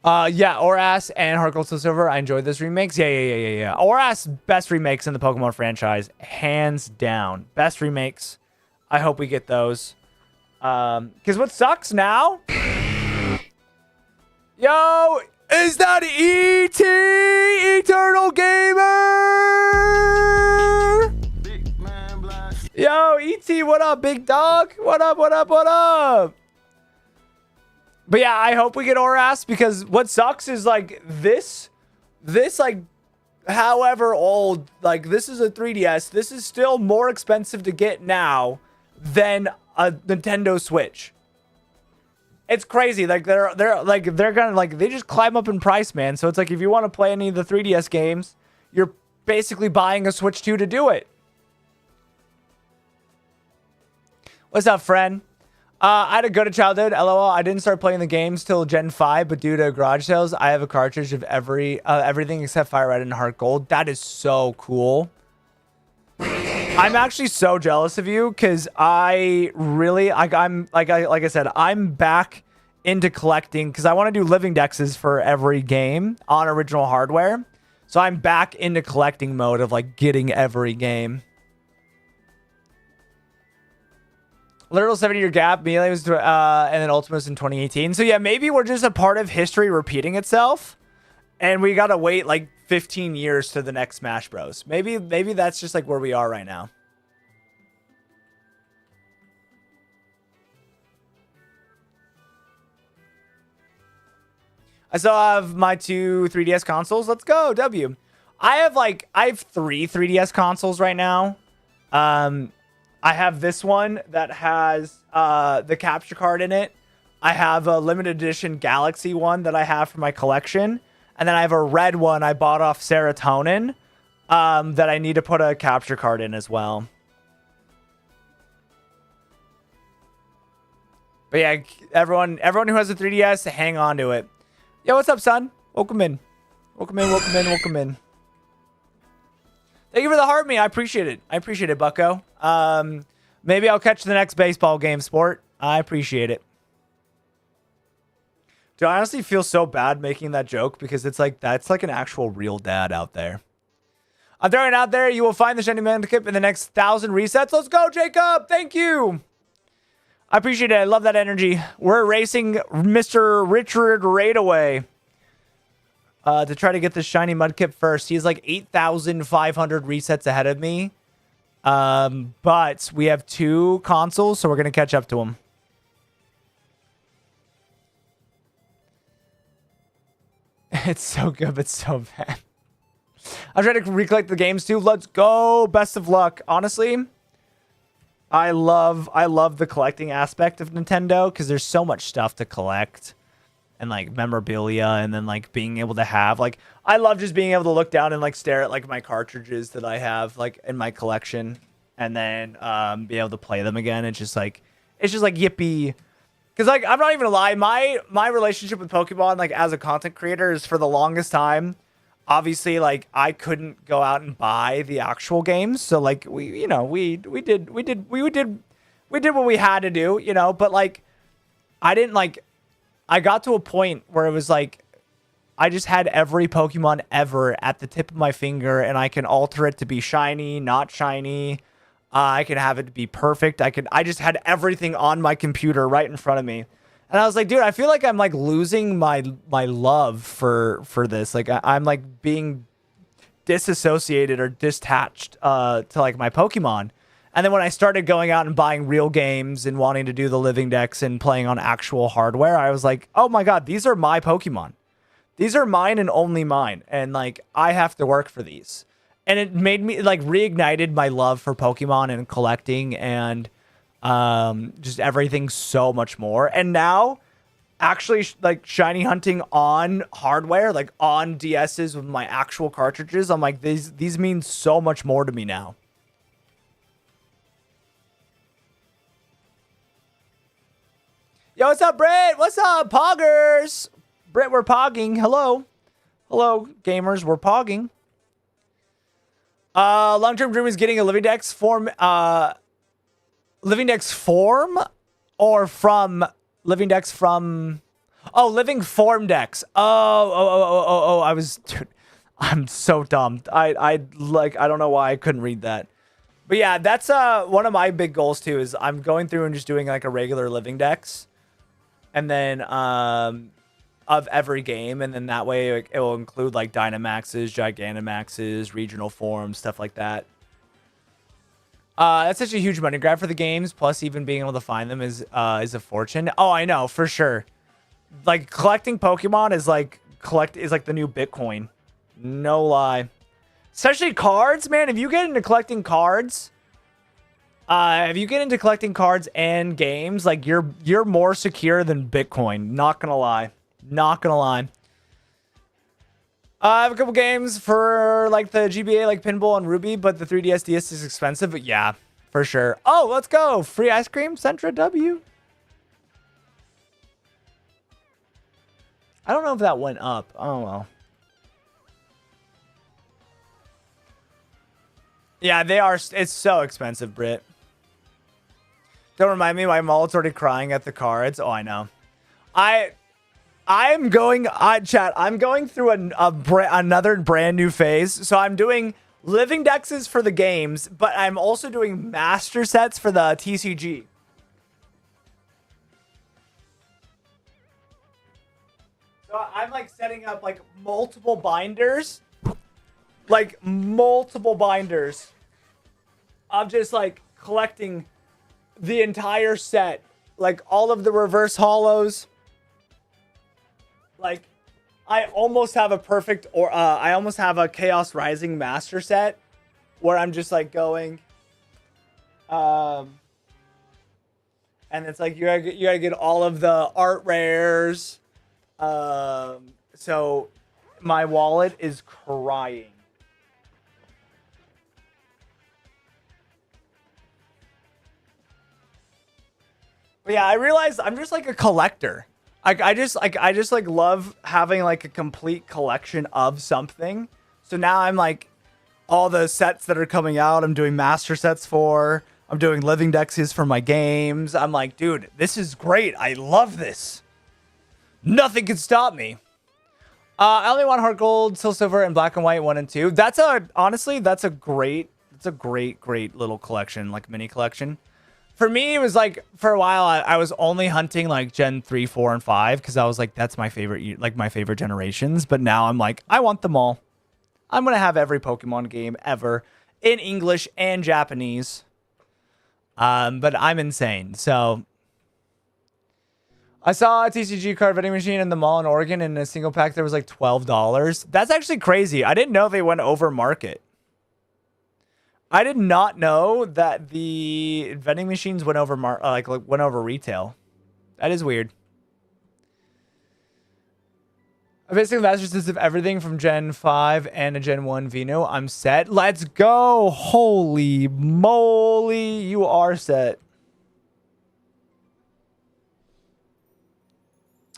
Yeah, Oras and Heart Gold Soul Silver. I enjoyed this remakes. Yeah. Oras, best remakes in the Pokemon franchise. Hands down. Best remakes. I hope we get those. Because what sucks now Yo, is that ET Eternal Gamer? Big man blast. Yo, ET, what up, big dog? What up, what up, what up? But yeah, I hope we get Oras because what sucks is like this like however old, like this is a 3DS. This is still more expensive to get now than a Nintendo Switch. It's crazy. Like they're gonna like they just climb up in price, man. So it's like if you want to play any of the 3DS games, you're basically buying a Switch 2 to do it. What's up, friend? I had a good childhood. LOL. I didn't start playing the games till Gen 5, but due to garage sales, I have a cartridge of everything except Fire Red and Heart Gold. That is so cool. I'm actually so jealous of you because I really like I said, I'm back into collecting because I want to do living dexes for every game on original hardware. So I'm back into collecting mode of like getting every game. Literal 7-year gap. Melee was and then Ultima was in 2018. So yeah, maybe we're just a part of history repeating itself, and we gotta wait like 15 years to the next Smash Bros. Maybe that's just like where we are right now. I still have my 2 3DS consoles. Let's go, W. I have 3 3DS consoles right now. I have this one that has the capture card in it. I have a limited edition Galaxy one that I have for my collection. And then I have a red one I bought off Serotonin that I need to put a capture card in as well. But yeah, everyone who has a 3DS, hang on to it. Yo, what's up, son? Welcome in. Welcome in, welcome in, welcome in. Thank you for the heart me. I appreciate it. I appreciate it, bucko. Maybe I'll catch the next baseball game, sport. I appreciate it. Do I honestly feel so bad making that joke because it's like that's like an actual real dad out there. I'm throwing it out there. You will find the shiny Mudkip in the next 1,000 resets. Let's go, Jacob. Thank you. I appreciate it. I love that energy. We're racing Mr. Richard Raidaway to try to get this shiny Mudkip first. He's like 8,500 resets ahead of me. But we have 2 consoles, so we're going to catch up to him. It's so good, but so bad. I'm trying to recollect the games too. Let's go. Best of luck. Honestly, I love the collecting aspect of Nintendo because there's so much stuff to collect and like memorabilia, and then like being able to have like I love just being able to look down and like stare at like my cartridges that I have like in my collection, and then be able to play them again. It's just like yippee. Because, like, I'm not even gonna lie, my relationship with Pokemon, like, as a content creator is for the longest time, obviously, like, I couldn't go out and buy the actual games. So, like, we did what we had to do, you know, but, like, I got to a point where it was, like, I just had every Pokemon ever at the tip of my finger, and I can alter it to be shiny, not shiny. I can have it be perfect. I just had everything on my computer right in front of me. And I was like, dude, I feel like I'm like losing my love for this. Like I'm like being disassociated or detached to like my Pokemon. And then when I started going out and buying real games and wanting to do the living decks and playing on actual hardware, I was like, oh my God, these are my Pokemon. These are mine and only mine. And like, I have to work for these. And it made me like reignited my love for Pokemon and collecting and just everything so much more. And now actually like shiny hunting on hardware, like on DSs with my actual cartridges, I'm like, these mean so much more to me now. Yo, what's up, Britt? What's up, Poggers? Britt, we're pogging. Hello. Hello, gamers. We're pogging. Long-term dream is getting a living dex form. Living dex form, or from living dex from. Oh, living form dex. Oh. I was. Dude, I'm so dumb. I don't know why I couldn't read that. But yeah, that's one of my big goals too. Is I'm going through and just doing like a regular living dex, and then of every game, and then that way like, it will include like Dynamaxes, Gigantamaxes, regional forms, stuff like that. That's such a huge money grab for the games. Plus, even being able to find them is a fortune. Oh, I know for sure. Like collecting Pokemon is like the new Bitcoin. No lie. Especially cards, man. If you get into collecting cards, and games, like you're more secure than Bitcoin. Not gonna lie. Not gonna lie. I have a couple games for like the GBA, like Pinball and Ruby, but the 3DS DS is expensive. But yeah, for sure. Oh, let's go. Free ice cream, Centra W. I don't know if that went up. Oh, well. Yeah, they are. It's so expensive, Brit. Don't remind me, my mullet's already crying at the cards. Oh, I know. I'm going, chat, I'm going through another brand new phase. So I'm doing living dexes for the games, but I'm also doing master sets for the TCG. So I'm like setting up like multiple binders. Like multiple binders. I'm just like collecting the entire set. Like all of the reverse hollows. Like, I almost have a perfect, or I almost have a Chaos Rising master set where I'm just like going, and it's like you gotta get all of the art rares. So my wallet is crying. But yeah, I realized I'm just like a collector. I just like love having like a complete collection of something. So now I'm like all the sets that are coming out, I'm doing master sets for. I'm doing living dexes for my games. I'm like, dude, this is great. I love this. Nothing can stop me. I only want Heart Gold, Soul Silver, and Black and White 1 and 2. Honestly, that's a great little collection, like mini collection. For me, it was like, for a while, I was only hunting like Gen 3, 4, and 5 because I was like, that's my favorite, like my favorite generations. But now I'm like, I want them all. I'm going to have every Pokemon game ever in English and Japanese. But I'm insane. So I saw a TCG card vending machine in the mall in Oregon, and in a single pack there was like $12. That's actually crazy. I didn't know they went over market. I did not know that the vending machines went over went over retail. That is weird. I'm basically master sets of everything from Gen 5 and a Gen 1 Vino. I'm set. Let's go. Holy moly. You are set.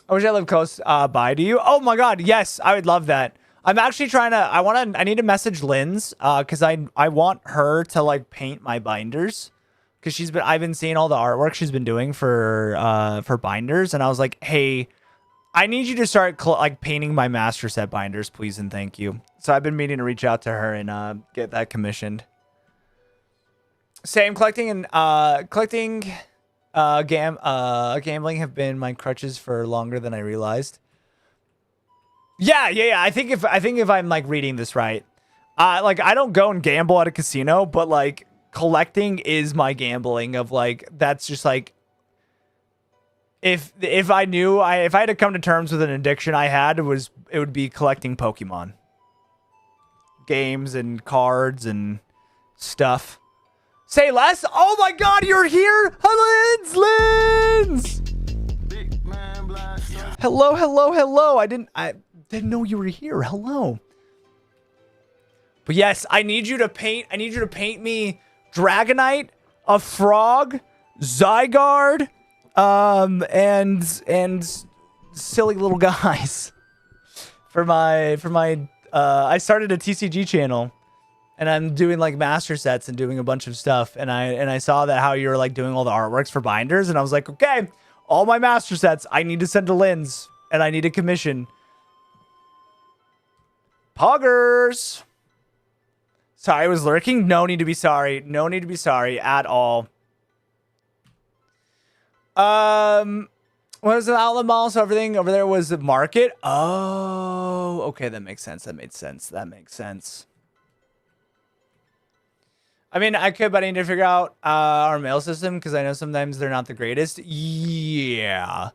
I wish I lived close by to you. Oh my god, yes, I would love that. I'm actually trying to, I need to message Lynn's, because I want her to like paint my binders. Because I've been seeing all the artwork she's been doing for binders, and I was like, hey, I need you to start like painting my master set binders, please and thank you. So I've been meaning to reach out to her and get that commissioned. Same, collecting gambling have been my crutches for longer than I realized. Yeah. I think if I'm like reading this right, like I don't go and gamble at a casino, but like collecting is my gambling of like, that's just like, if I had to come to terms with an addiction I had, it would be collecting Pokemon games and cards and stuff. Say less. Oh my god, you're here. Lynn's. Hello. I didn't know you were here. Hello. But yes, I need you to paint me Dragonite, a frog, Zygarde, and silly little guys for my I started a TCG channel, and I'm doing like master sets and doing a bunch of stuff, and I saw that how you were like doing all the artworks for binders, and I was like, okay, all my master sets I need to send to Lynn's, and I need a commission. Poggers. Sorry, I was lurking. No need to be sorry. No need to be sorry at all. What was the outlet mall? So everything over there was the market. Oh, okay. That makes sense. That made sense. That makes sense. I mean, I could, but I need to figure out our mail system because I know sometimes they're not the greatest. Yeah.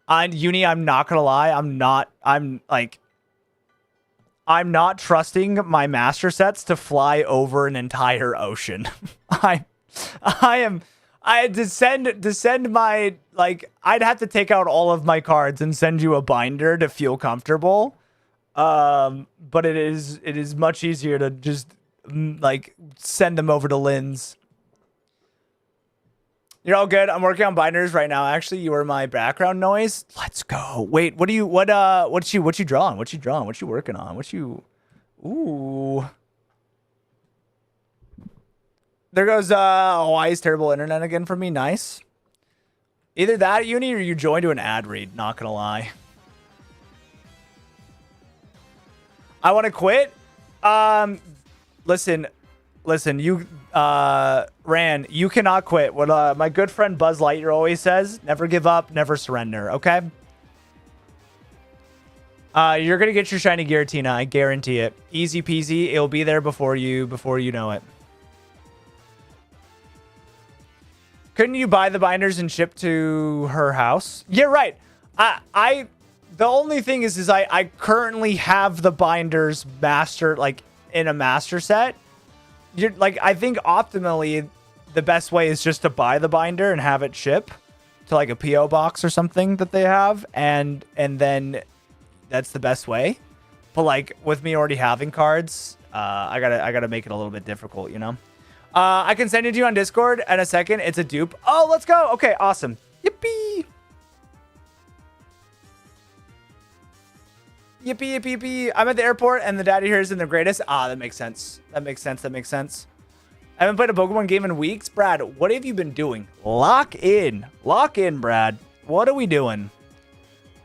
On Uni, I'm not gonna lie. I'm not trusting my master sets to fly over an entire ocean. I to send my, like, I'd have to take out all of my cards and send you a binder to feel comfortable. But it is much easier to just like send them over to Lynn's. You're all good. I'm working on binders right now. Actually, you were my background noise. Let's go. Wait, what you drawing? What you working on? Ooh. There goes Hawaii's terrible internet again for me. Nice. Either that, Uni, or you joined to an ad read. Not gonna lie. I want to quit. Listen, you Ran, you cannot quit. What my good friend Buzz Lightyear always says, never give up, never surrender, okay? You're gonna get your shiny Giratina, I guarantee it. Easy peasy, it'll be there before you know it. Couldn't you buy the binders and ship to her house? Yeah, right. The only thing is I currently have the binders master, like, in a master set. You're like, I think optimally the best way is just to buy the binder and have it ship to like a PO box or something that they have, and then that's the best way. But like with me already having cards, I gotta make it a little bit difficult, you know. I can send it to you on Discord in a second. It's a dupe. Oh, let's go. Okay, awesome. Yippee. Yippee, yippee, yippee. I'm at the airport and the data here isn't the greatest. Ah, that makes sense. That makes sense. I haven't played a Pokemon game in weeks. Brad, what have you been doing? Lock in, Brad. What are we doing?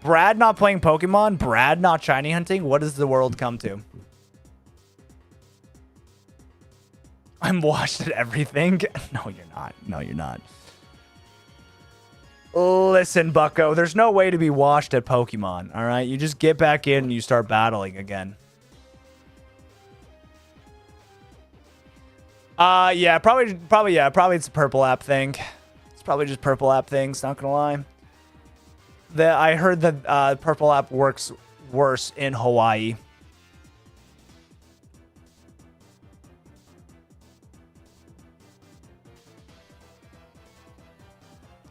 Brad not playing Pokemon? Brad not shiny hunting? What does the world come to? I'm washed at everything. No, you're not. Listen, Bucko, there's no way to be washed at Pokemon, all right? You just get back in and you start battling again. Yeah, probably it's a purple app thing. It's probably just purple app things, not gonna lie. I heard that purple app works worse in Hawaii.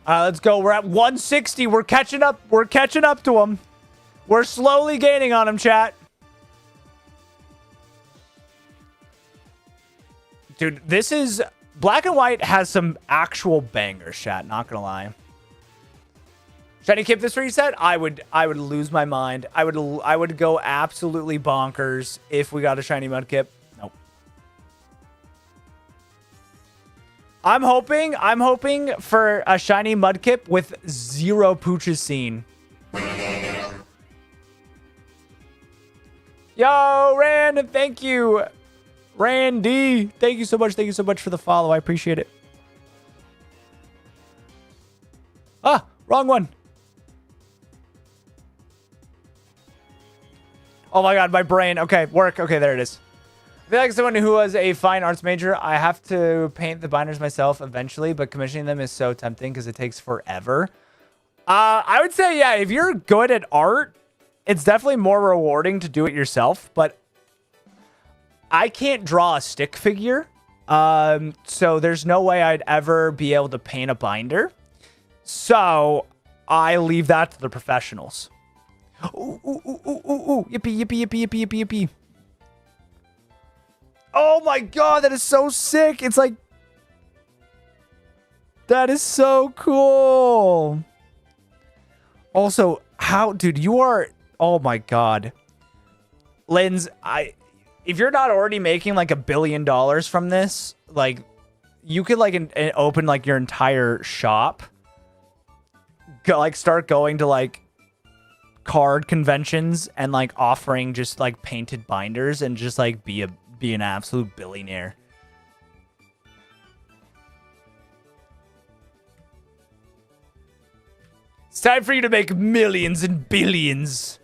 Let's go. We're at 160. We're catching up. We're catching up to him. We're slowly gaining on him, chat. Dude, this is... Black and White has some actual bangers, chat. Not gonna lie. Shiny Kip this reset? I would lose my mind. I would go absolutely bonkers if we got a shiny Mudkip. Nope. I'm hoping for a shiny Mudkip with 0 pooches seen. Yo, Rand, thank you. Randy, thank you so much. Thank you so much for the follow. I appreciate it. Ah, wrong one. Oh my god, my brain. Okay, work. Okay, there it is. I feel like someone who was a fine arts major, I have to paint the binders myself eventually, but commissioning them is so tempting because it takes forever. I would say, yeah, if you're good at art, it's definitely more rewarding to do it yourself, but I can't draw a stick figure, so there's no way I'd ever be able to paint a binder. So I leave that to the professionals. Ooh, ooh, ooh, ooh, ooh, ooh. Yippee, yippee, yippee, yippee, yippee, yippee. Oh my god, that is so sick. It's like... That is so cool. Also, how... Dude, you are... Oh my god. Linz, if you're not already making like $1 billion from this, like, you could like open like your entire shop. Start going to like card conventions and like offering just like painted binders and just like be an absolute billionaire. It's time for you to make millions and billions.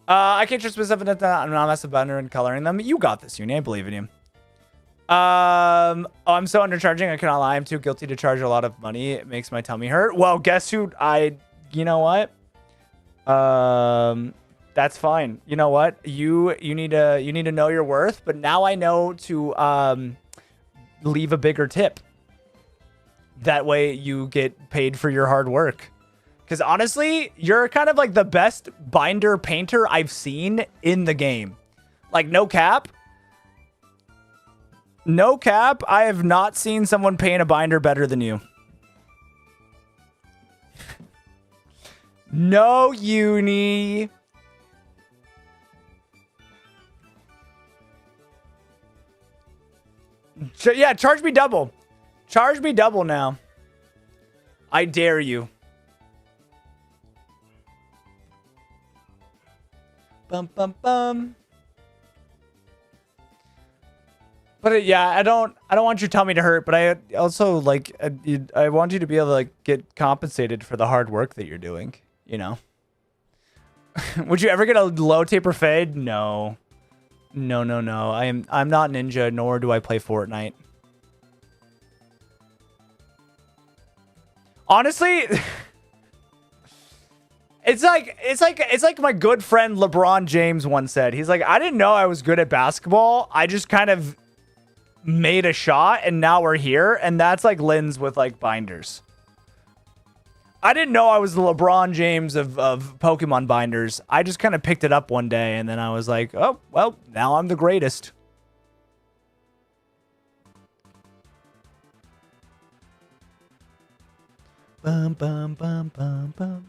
I can't trust myself enough that I'm not messing about and coloring them. You got this, Uni. I believe in you. Oh, I'm so undercharging. I cannot lie. I'm too guilty to charge a lot of money. It makes my tummy hurt. Well, guess who? You know what? That's fine. You know what? You need to know your worth. But now I know to leave a bigger tip. That way you get paid for your hard work. Because honestly, you're kind of like the best binder painter I've seen in the game. Like, no cap. No cap. I have not seen someone paint a binder better than you. No, Uni. Yeah, charge me double. Charge me double now. I dare you. Bum, bum, bum. But yeah, I don't want your tummy to hurt, but I also like I want you to be able to like get compensated for the hard work that you're doing, you know. Would you ever get a low taper fade? No. No, no, no. I'm not Ninja, nor do I play Fortnite. Honestly, it's like my good friend LeBron James once said. He's like, I didn't know I was good at basketball. I just kind of made a shot and now we're here. And that's like Lynn's with like binders. I didn't know I was the LeBron James of Pokemon binders. I just kind of picked it up one day and then I was like, oh, well, now I'm the greatest. Bum, bum, bum, bum, bum.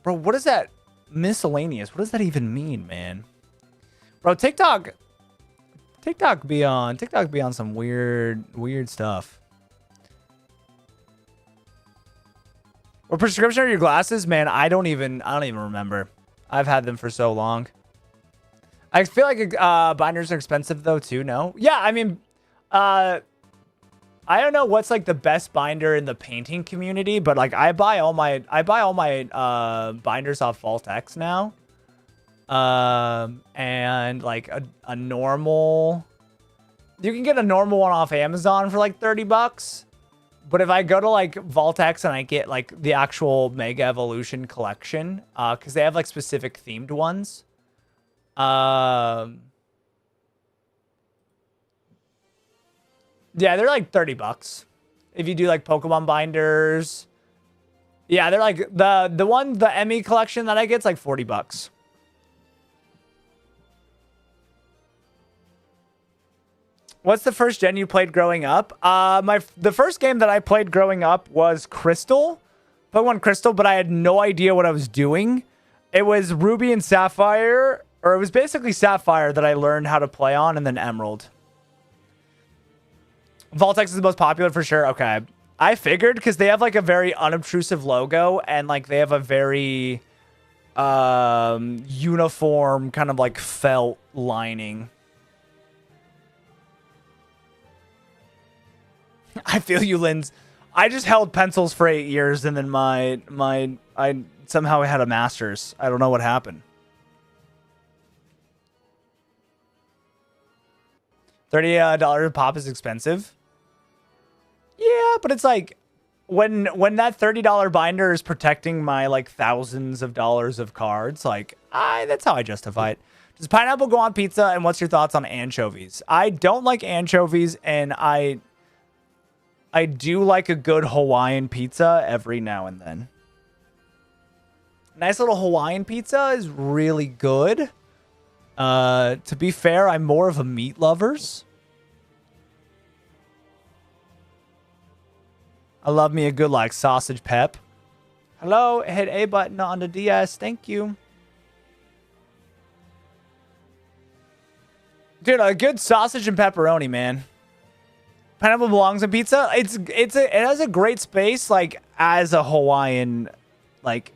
Bro, what is that? Miscellaneous. What does that even mean, man? Bro, TikTok be on some weird stuff. What prescription are your glasses? Man, I don't even remember. I've had them for so long. I feel like binders are expensive though too, no? Yeah, I mean, I don't know what's like the best binder in the painting community, but like I buy all my binders off Vault-X now. And like a normal, you can get a normal one off Amazon for like 30 bucks. But if I go to like Vault-X and I get like the actual Mega Evolution collection, because they have like specific themed ones. Yeah, they're like 30 bucks. If you do like Pokemon binders. Yeah, they're like the Emmy collection that I get's like 40 bucks. What's the first gen you played growing up? The first game that I played growing up was Crystal. Pokemon Crystal, but I had no idea what I was doing. It was Ruby and Sapphire, or it was basically Sapphire that I learned how to play on, and then Emerald. Vault-X is the most popular for sure. Okay. I figured because they have like a very unobtrusive logo and like they have a very uniform kind of like felt lining. I feel you, Linz. I just held pencils for 8 years and then I somehow had a master's. I don't know what happened. $30 a pop is expensive. Yeah, but it's like when that $30 binder is protecting my like thousands of dollars of cards, like that's how I justify it. Does pineapple go on pizza? And what's your thoughts on anchovies? I don't like anchovies, and I do like a good Hawaiian pizza every now and then. Nice little Hawaiian pizza is really good. To be fair, I'm more of a meat lovers. I love me a good like sausage pep. Hello, hit A button on the DS. Thank you. Dude, a good sausage and pepperoni, man. Pineapple belongs in pizza. It has a great space like as a Hawaiian, like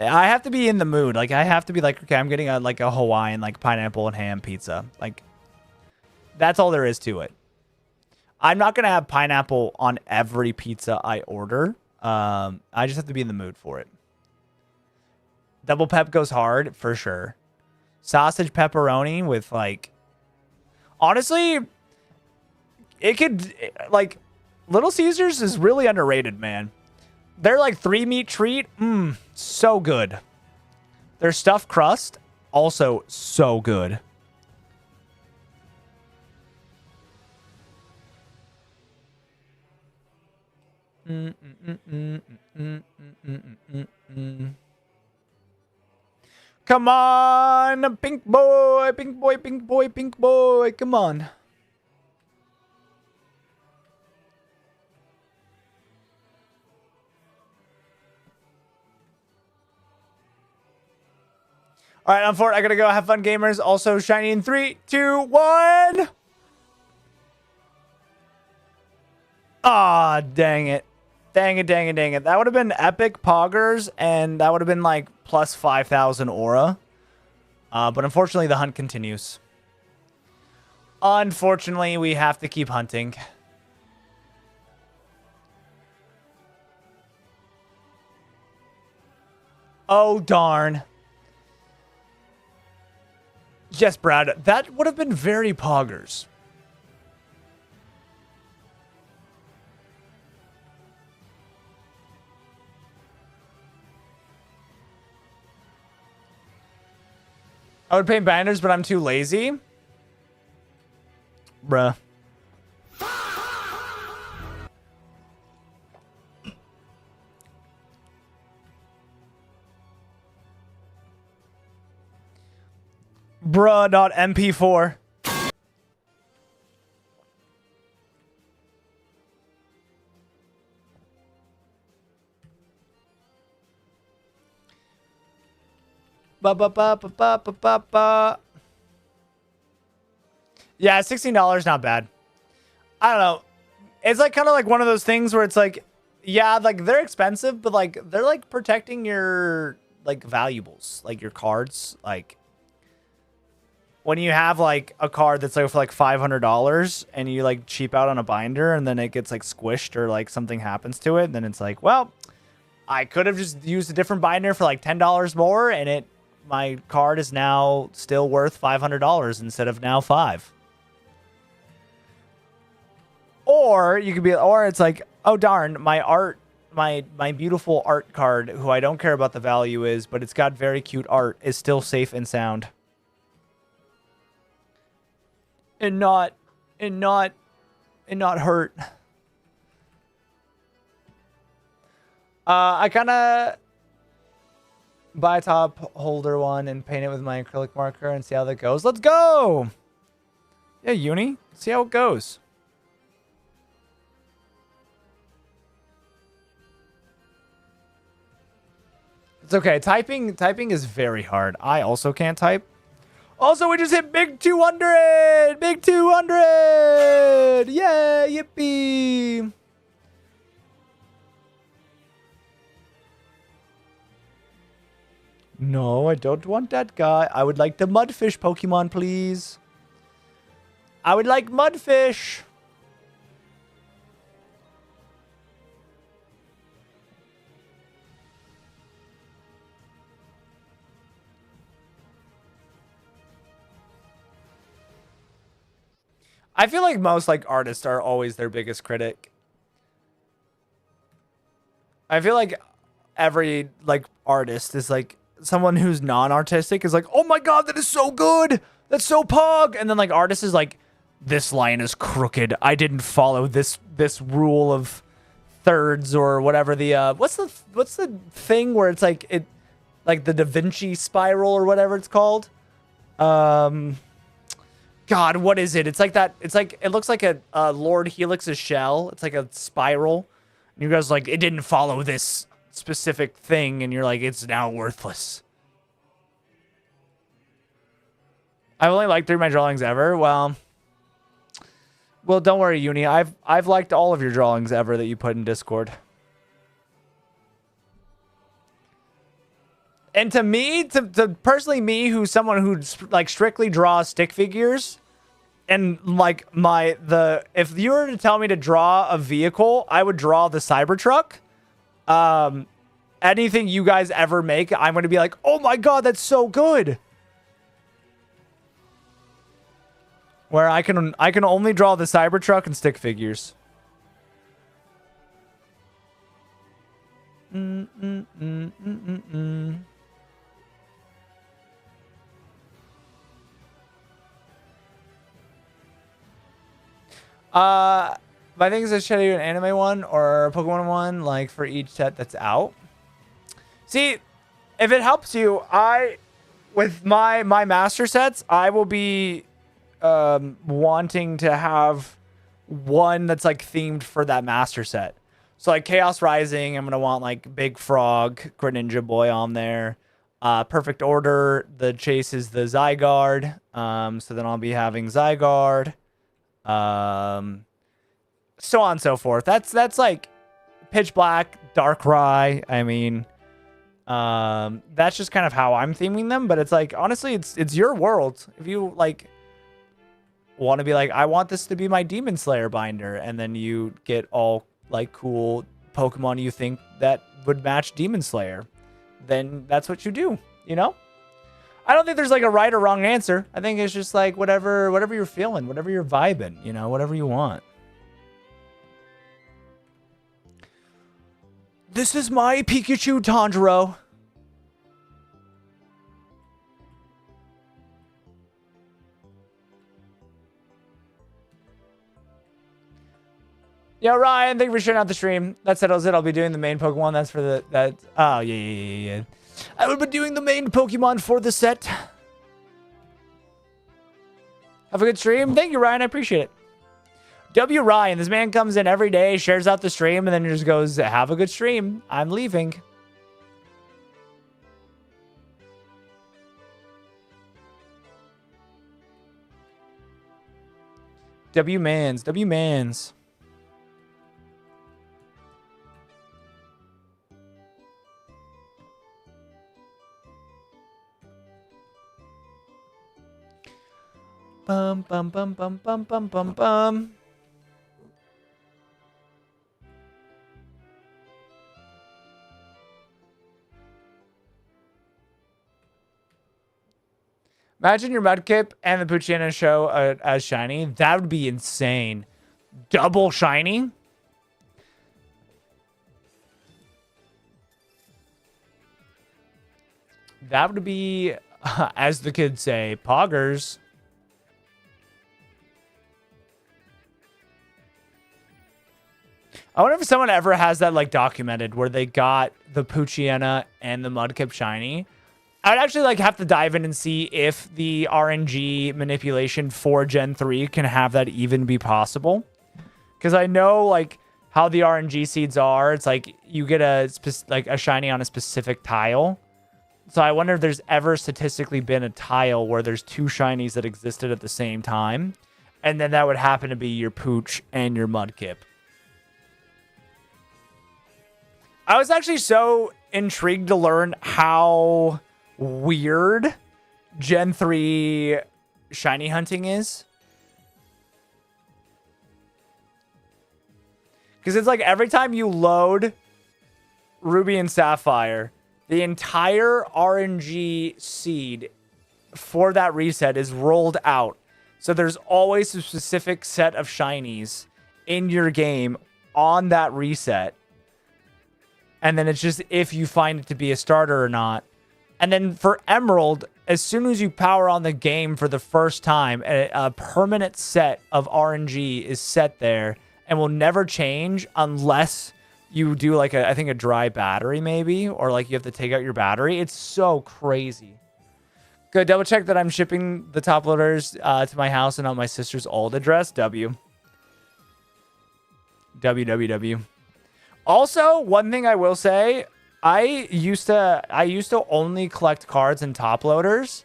I have to be in the mood. Like, I have to be like, okay, I'm getting a Hawaiian, like, pineapple and ham pizza. Like, that's all there is to it. I'm not going to have pineapple on every pizza I order. I just have to be in the mood for it. Double pep goes hard, for sure. Sausage pepperoni with, like... Honestly, it could... Like, Little Caesars is really underrated, man. They're like 3-meat treat. So good. Their stuffed crust, also so good. Come on, pink boy, pink boy, pink boy, pink boy. Come on. All right, I'm for it. I gotta go. Have fun, gamers. Also, shiny in 3, 2, 1. Ah, dang it. Dang it, dang it, dang it. That would have been epic poggers, and that would have been like plus 5,000 aura. But unfortunately, the hunt continues. Unfortunately, we have to keep hunting. Oh, darn. Yes, Brad. That would have been very poggers. I would paint banners, but I'm too lazy. Bruh. Bruh.mp4. Ba ba ba ba ba ba ba ba. Yeah, $16 not bad. I don't know. It's like kind of like one of those things where it's like, yeah, like they're expensive, but like they're like protecting your like valuables, like your cards. Like when you have like a card that's like for like $500 and you like cheap out on a binder and then it gets like squished or like something happens to it, then it's like, well, I could have just used a different binder for like $10 more and my card is now still worth $500 instead of now $5. Or you could be, or it's like, oh darn, my beautiful art card, who I don't care about the value is, but it's got very cute art, is still safe and sound. And not hurt. I kind of buy a top holder one and paint it with my acrylic marker and see how that goes. Let's go. Yeah, Uni. See how it goes. It's okay. Typing is very hard. I also can't type. Also, we just hit big 200. Big 200. Yeah, yippee. No, I don't want that guy. I would like the Mudfish Pokemon, please. I would like Mudfish. I feel like most like artists are always their biggest critic. I feel like every like artist is like someone who's non-artistic is like, oh my god, that is so good. That's so pog. And then like artist is like, this line is crooked. I didn't follow this rule of thirds or whatever the what's the thing where it's like it like the Da Vinci spiral or whatever it's called. God, what is it? It's like that. It's like, it looks like a Lord Helix's shell. It's like a spiral. And you guys are like, it didn't follow this specific thing. And you're like, it's now worthless. I've only liked 3 of my drawings ever. Well, don't worry, Uni. I've liked all of your drawings ever that you put in Discord. And to me, to personally me, who's someone who like strictly draws stick figures, and like if you were to tell me to draw a vehicle, I would draw the Cybertruck. Anything you guys ever make, I'm going to be like, oh my God, that's so good. Where I can only draw the Cybertruck and stick figures. But I think it's a should I do an anime one or a Pokemon one, like for each set that's out. See, if it helps you, with my master sets, I will be wanting to have one that's like themed for that master set. So like Chaos Rising, I'm gonna want like Big Frog, Greninja Boy on there. Perfect Order, the chase is the Zygarde. So then I'll be having Zygarde. So on and so forth. That's like Pitch Black, Darkrai. I mean, that's just kind of how I'm theming them. But it's like, honestly, it's your world. If you like want to be like, I want this to be my Demon Slayer binder, and then you get all like cool Pokemon you think that would match Demon Slayer, then that's what you do, you know? I don't think there's like a right or wrong answer. I think it's just like whatever you're feeling, whatever you're vibing, you know, whatever you want. This is my Pikachu, Tanjiro. Yo, Ryan, thank you for sharing out the stream. That settles it. I'll be doing the main Pokemon. That's for the... Oh, yeah. I will be doing the main Pokemon for the set. Have a good stream. Thank you, Ryan. I appreciate it. W. Ryan, this man comes in every day, shares out the stream, and then just goes, have a good stream. I'm leaving. W-Mans. Bum, bum, bum, bum, bum, bum, bum, bum. Imagine your Mudkip and the Poochyena show as shiny. That would be insane. Double shiny? That would be, as the kids say, poggers. I wonder if someone ever has that like documented where they got the Poochyena and the Mudkip shiny. I would actually like have to dive in and see if the RNG manipulation for Gen 3 can have that even be possible. Because I know like how the RNG seeds are. It's like you get a shiny on a specific tile. So I wonder if there's ever statistically been a tile where there's two shinies that existed at the same time. And then that would happen to be your Pooch and your Mudkip. I was actually so intrigued to learn how weird Gen 3 shiny hunting is. Because it's like every time you load Ruby and Sapphire, the entire RNG seed for that reset is rolled out. So there's always a specific set of shinies in your game on that reset. And then it's just if you find it to be a starter or not. And then for Emerald, as soon as you power on the game for the first time, a permanent set of RNG is set there and will never change unless you do like I think a dry battery maybe, or like you have to take out your battery. It's so crazy. Good. Double check that I'm shipping the top loaders to my house and on my sister's old address. WWW. Also, one thing I will say, I used to only collect cards in top loaders,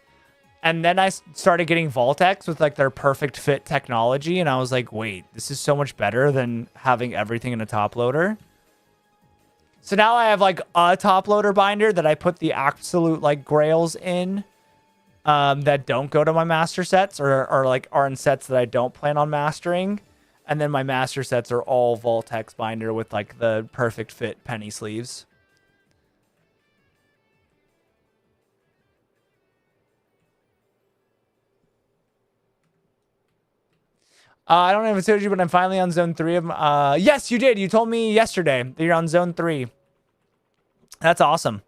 and then I started getting Voltex with like their perfect fit technology, and I was like, wait, this is so much better than having everything in a top loader. So now I have like a top loader binder that I put the absolute like grails in that don't go to my master sets or like are in sets that I don't plan on mastering. And then my master sets are all Voltex binder with like the perfect fit penny sleeves. I don't know if I told you, but I'm finally on zone 3 of them. Yes, you did. You told me yesterday that you're on zone 3. That's awesome.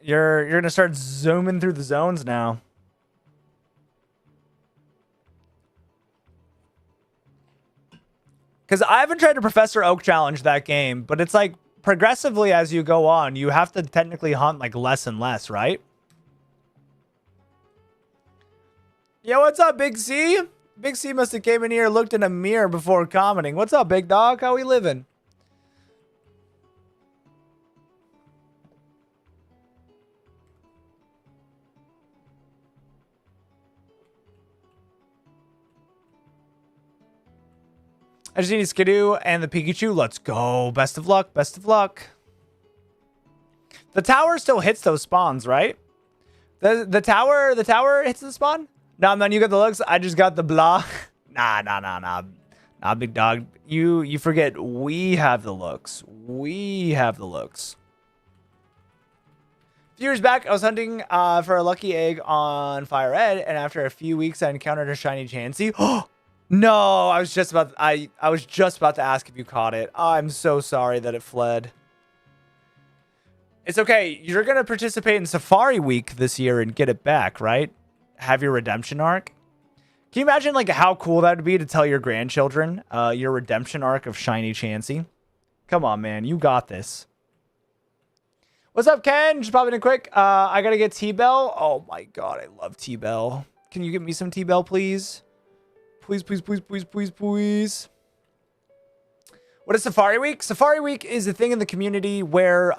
You're gonna start zooming through the zones now. Because I haven't tried to Professor Oak challenge that game, but it's like progressively as you go on, you have to technically hunt like less and less, right? Yo, what's up, Big C? Big C must have came in here, looked in a mirror before commenting. What's up, big dog? How we living? I just need Skidoo and the Pikachu. Let's go. Best of luck. Best of luck. The tower still hits those spawns, right? The tower hits the spawn? Nah, man, you got the looks. I just got the blah. Nah, big dog. You forget we have the looks. We have the looks. A few years back, I was hunting for a lucky egg on Fire Red, and after a few weeks, I encountered a shiny Chansey. No, I was just about to ask if you caught it. I'm so sorry that it fled. It's okay. You're gonna participate in Safari Week this year and get it back, right? Have your redemption arc. Can you imagine like how cool that would be to tell your grandchildren your redemption arc of shiny Chansey? Come on, man, you got this. What's up, Ken? Just popping in quick. I gotta get T-Bell. Oh my god, I love T-Bell. Can you get me some T-Bell, please? Please, please, please, please, please, please. What is Safari Week? Safari Week is a thing in the community where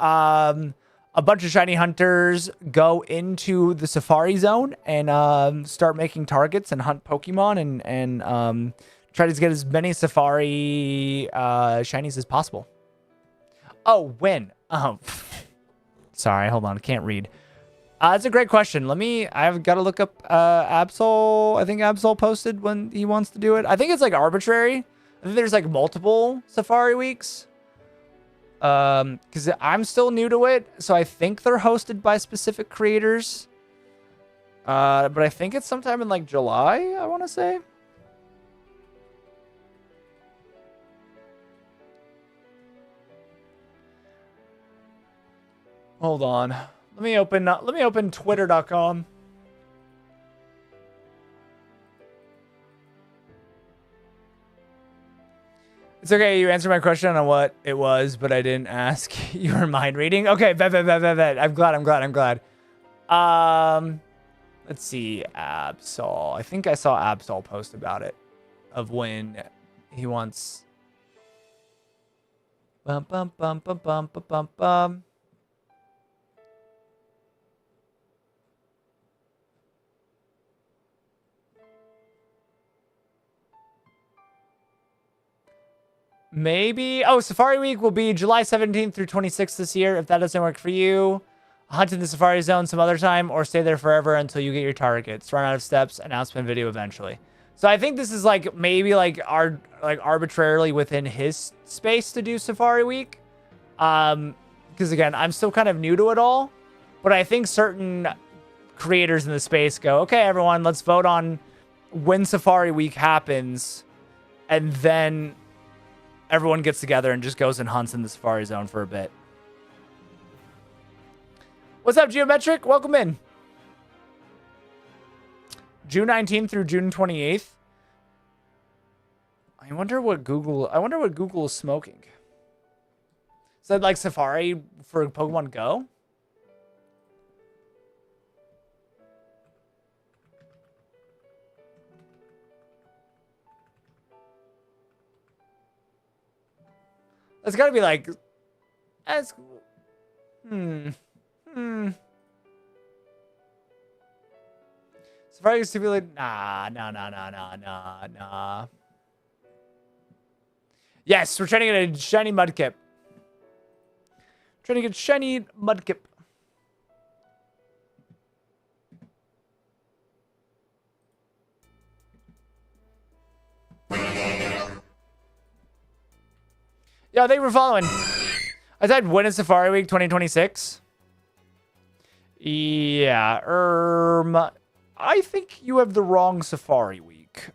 a bunch of shiny hunters go into the Safari Zone and start making targets and hunt Pokemon and try to get as many Safari shinies as possible. Oh, when? Oh, sorry, hold on, I can't read. That's a great question. I've got to look up Absol. I think Absol posted when he wants to do it. I think it's like arbitrary. I think there's like multiple Safari Weeks. Because I'm still new to it, so I think they're hosted by specific creators. But I think it's sometime in like July, I want to say. Hold on. Let me open twitter.com. It's okay, you answered my question on what it was, but I didn't ask your mind reading. Okay, bet. I'm glad. Let's see, Absol. I think I saw Absol post about it, of when he wants. Bum bum bum bum bum bum bum bum. Maybe. Oh, Safari Week will be July 17th through 26th this year. If that doesn't work for you, hunt in the Safari Zone some other time or stay there forever until you get your targets. Run out of steps, announcement video eventually. So I think this is like maybe like arbitrarily within his space to do Safari Week. Because again, I'm still kind of new to it all. But I think certain creators in the space go, okay, everyone, let's vote on when Safari Week happens. And then everyone gets together and just goes and hunts in the Safari Zone for a bit. What's up, Geometric? Welcome in. June 19th through June 28th. I wonder what Google is smoking. Is that like Safari for Pokemon Go? It's gotta be like, as, Safari is stipulated. Nah. Yes, we're trying to get a shiny Mudkip. Trying to get shiny Mudkip. Yeah, they were following. I said when is Safari Week 2026? Yeah, I think you have the wrong Safari Week.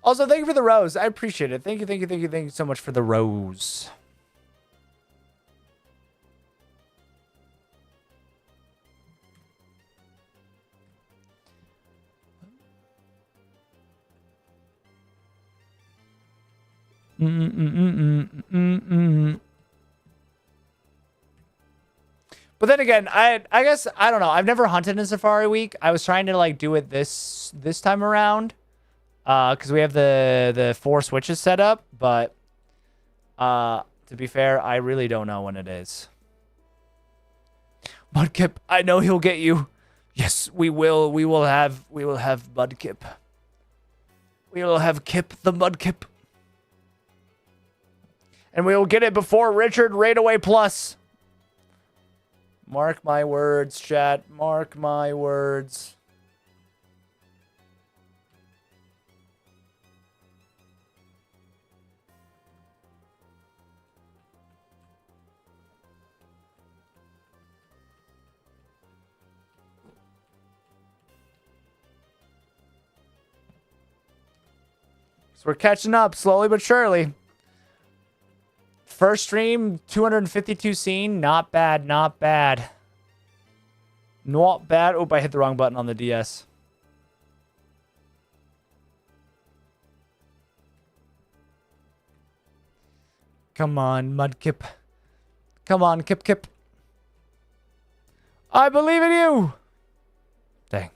Also, thank you for the rose. I appreciate it. Thank you, thank you, thank you, thank you so much for the rose. But then again, I guess I don't know. I've never hunted in Safari Week. I was trying to like do it this time around, because we have the 4 switches set up. But to be fair, I really don't know when it is. Mudkip, I know he'll get you. Yes, we will. We will have Mudkip. We will have Kip the Mudkip. And we will get it before Richard Raidaway Plus. Mark my words, chat. Mark my words. So we're catching up slowly but surely. First stream, 252 seen. Not bad, not bad. Not bad. Oh, I hit the wrong button on the DS. Come on, Mudkip. Come on, Kip. I believe in you. Dang.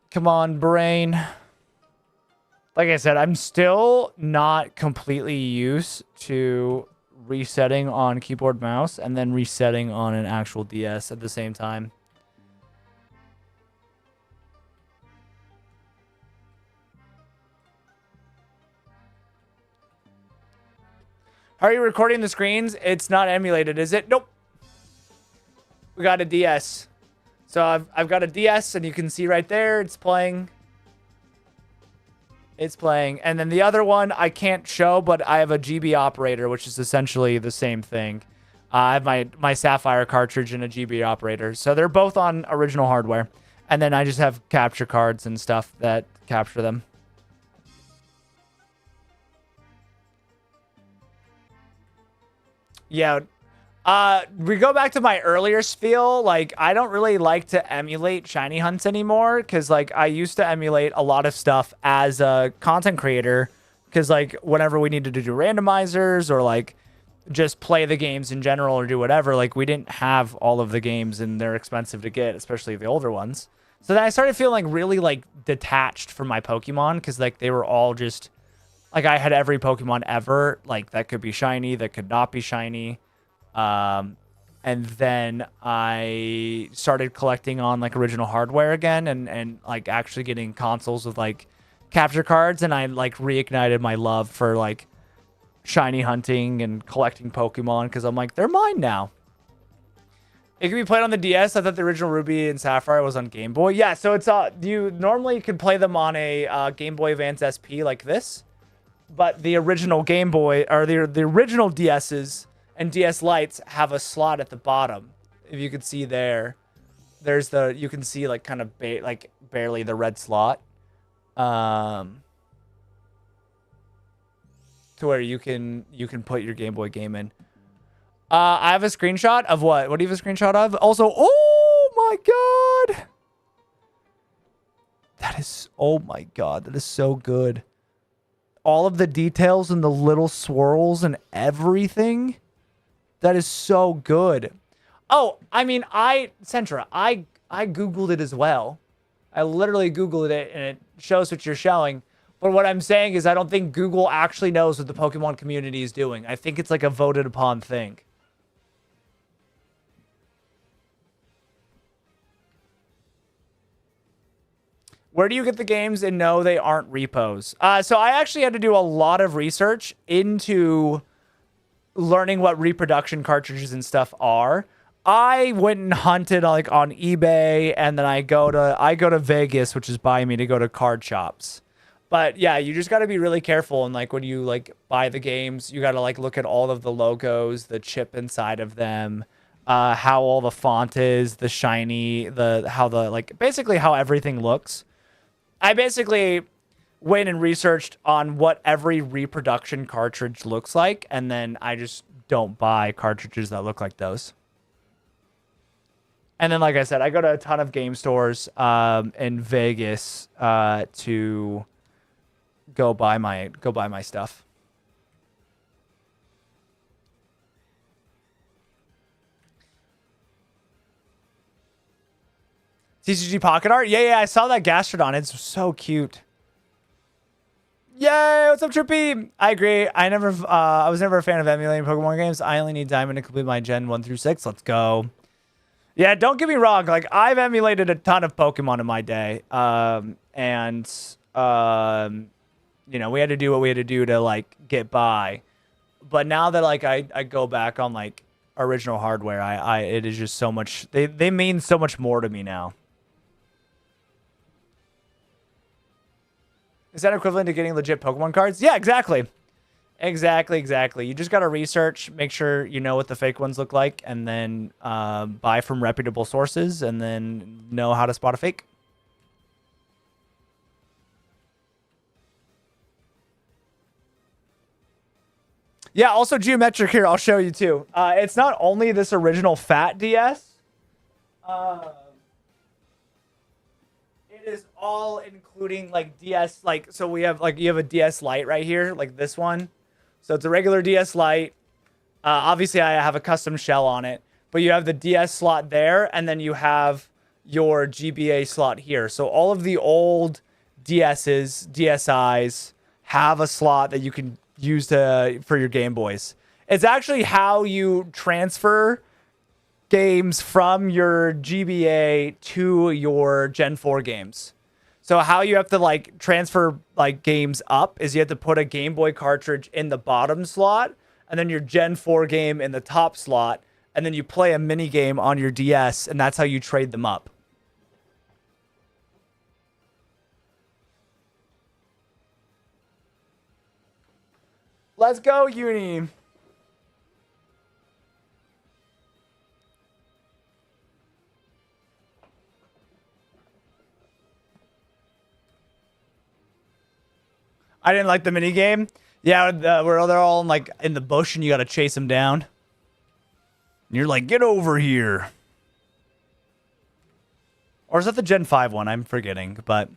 Come on, brain. Like I said, I'm still not completely used to resetting on keyboard mouse and then resetting on an actual DS at the same time. How are you recording the screens? It's not emulated, is it? Nope. We got a DS. So I've got a DS, and you can see right there, it's playing. It's playing. And then the other one I can't show, but I have a GB operator, which is essentially the same thing. I have my Sapphire cartridge and a GB operator. So they're both on original hardware. And then I just have capture cards and stuff that capture them. Yeah. We go back to my earlier spiel. Like, I don't really like to emulate shiny hunts anymore, because like I used to emulate a lot of stuff as a content creator, because like whenever we needed to do randomizers or like just play the games in general or do whatever, like we didn't have all of the games and they're expensive to get, especially the older ones. So then I started feeling really like detached from my Pokemon, because like they were all just like, I had every Pokemon ever, like that could be shiny, that could not be shiny. And then I started collecting on like original hardware again, and like actually getting consoles with like capture cards, and I like reignited my love for like shiny hunting and collecting Pokemon, because I'm like, they're mine now. It can be played on the DS. I thought the original Ruby and Sapphire was on Game Boy. Yeah, so it's you normally could play them on a Game Boy Advance SP like this, but the original Game Boy, or the original DS's and DS Lites have a slot at the bottom. If you can see there, there's you can see like kind of like barely the red slot, to where you can put your Game Boy game in. I have a screenshot of what? What do you have a screenshot of? Also, oh my god, that is, oh my god, that is so good. all of the details and the little swirls and everything. That is so good. Oh, I mean, Centra, I Googled it as well. I literally Googled it and it shows what you're showing. But what I'm saying is I don't think Google actually knows what the Pokemon community is doing. I think it's like a voted upon thing. Where do you get the games and know they aren't repos? So I actually had to do a lot of research into learning what reproduction cartridges and stuff are. I went and hunted like on eBay, and then I go to Vegas, which is by me, to go to card shops. But yeah, you just got to be really careful. And like when you like buy the games, you got to like look at all of the logos, the chip inside of them, how all the font is, the shiny, basically how everything looks. I basically went and researched on what every reproduction cartridge looks like, and then I just don't buy cartridges that look like those. And then, like I said, I go to a ton of game stores in Vegas to go buy my stuff. TCG Pocket Art? Yeah, I saw that Gastrodon. It's so cute. Yay, what's up, Trippy? I agree. I was never a fan of emulating Pokemon games. I only need Diamond to complete my Gen 1 through 6. Let's go. Yeah, don't get me wrong. Like, I've emulated a ton of Pokemon in my day. You know, we had to do what we had to do to, like, get by. But now that, like, I go back on, like, original hardware, it is just so much... They mean so much more to me now. Is that equivalent to getting legit Pokemon cards? Yeah, exactly. Exactly. You just got to research, make sure you know what the fake ones look like, and then buy from reputable sources, and then know how to spot a fake. Yeah, also geometric here. I'll show you too. It's not only this original fat DS. It is all including like DS, like, so we have like, you have a DS Lite right here, like this one. So it's a regular DS Lite. Obviously I have a custom shell on it, but you have the DS slot there, and then you have your GBA slot here. So all of the old DSs, DSIs have a slot that you can use for your Game Boys. It's actually how you transfer games from your GBA to your Gen 4 games. So how you have to like transfer like games up is you have to put a Game Boy cartridge in the bottom slot, and then your Gen 4 game in the top slot, and then you play a mini game on your DS, and that's how you trade them up. Let's go, Uni. I didn't like the mini game. Yeah, where they're all in the bush and you got to chase them down. And you're like, get over here. Or is that the Gen 5 one? I'm forgetting, but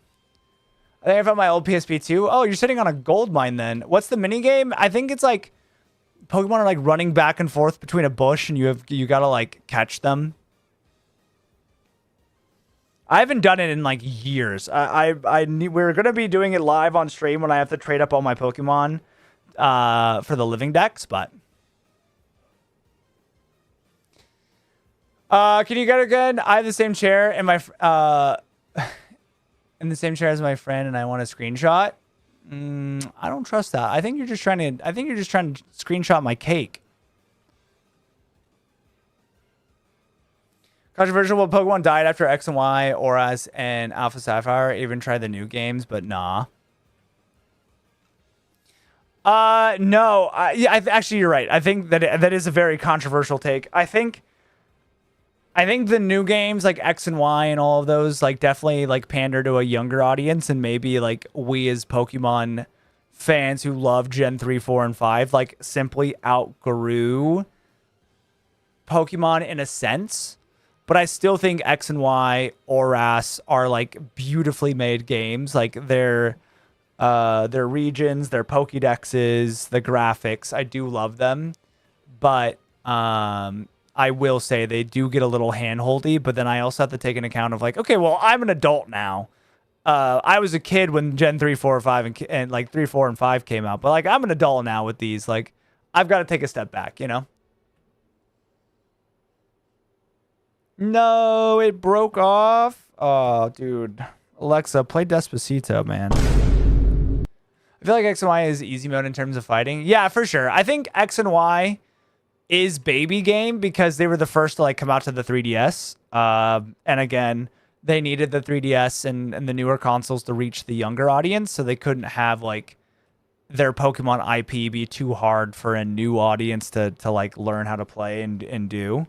I think I found my old PSP too. Oh, you're sitting on a gold mine then. What's the mini game? I think it's like Pokemon are like running back and forth between a bush, and you got to like catch them. I haven't done it in like years. We're gonna be doing it live on stream when I have to trade up all my Pokemon for the living decks, but can you get it again? I have the same chair and my in the same chair as my friend, and I want a screenshot. I don't trust that. I think you're just trying to screenshot my cake. Controversial, what Pokemon died after X and Y, Auras, and Alpha Sapphire. Even tried the new games, but nah. No. Yeah, actually, you're right. I think that is a very controversial take. I think the new games like X and Y and all of those like definitely like pander to a younger audience, and maybe like we as Pokemon fans who love Gen 3, 4, and 5 like simply outgrew Pokemon in a sense. But I still think X and Y, Auras are like beautifully made games. Like they're their regions, their Pokédexes, the graphics. I do love them, but I will say they do get a little handholdy. But then I also have to take into account of like, okay, well, I'm an adult now. I was a kid when Gen 3, 4, 5, and like 3, 4, and 5 came out. But like, I'm an adult now with these. Like, I've got to take a step back, you know? No, it broke off. Oh, dude. Alexa, play Despacito, man. I feel like X and Y is easy mode in terms of fighting. Yeah, for sure. I think X and Y is baby game because they were the first to like come out to the 3DS. And again, they needed the 3DS and the newer consoles to reach the younger audience, so they couldn't have like their Pokemon IP be too hard for a new audience to like learn how to play and do.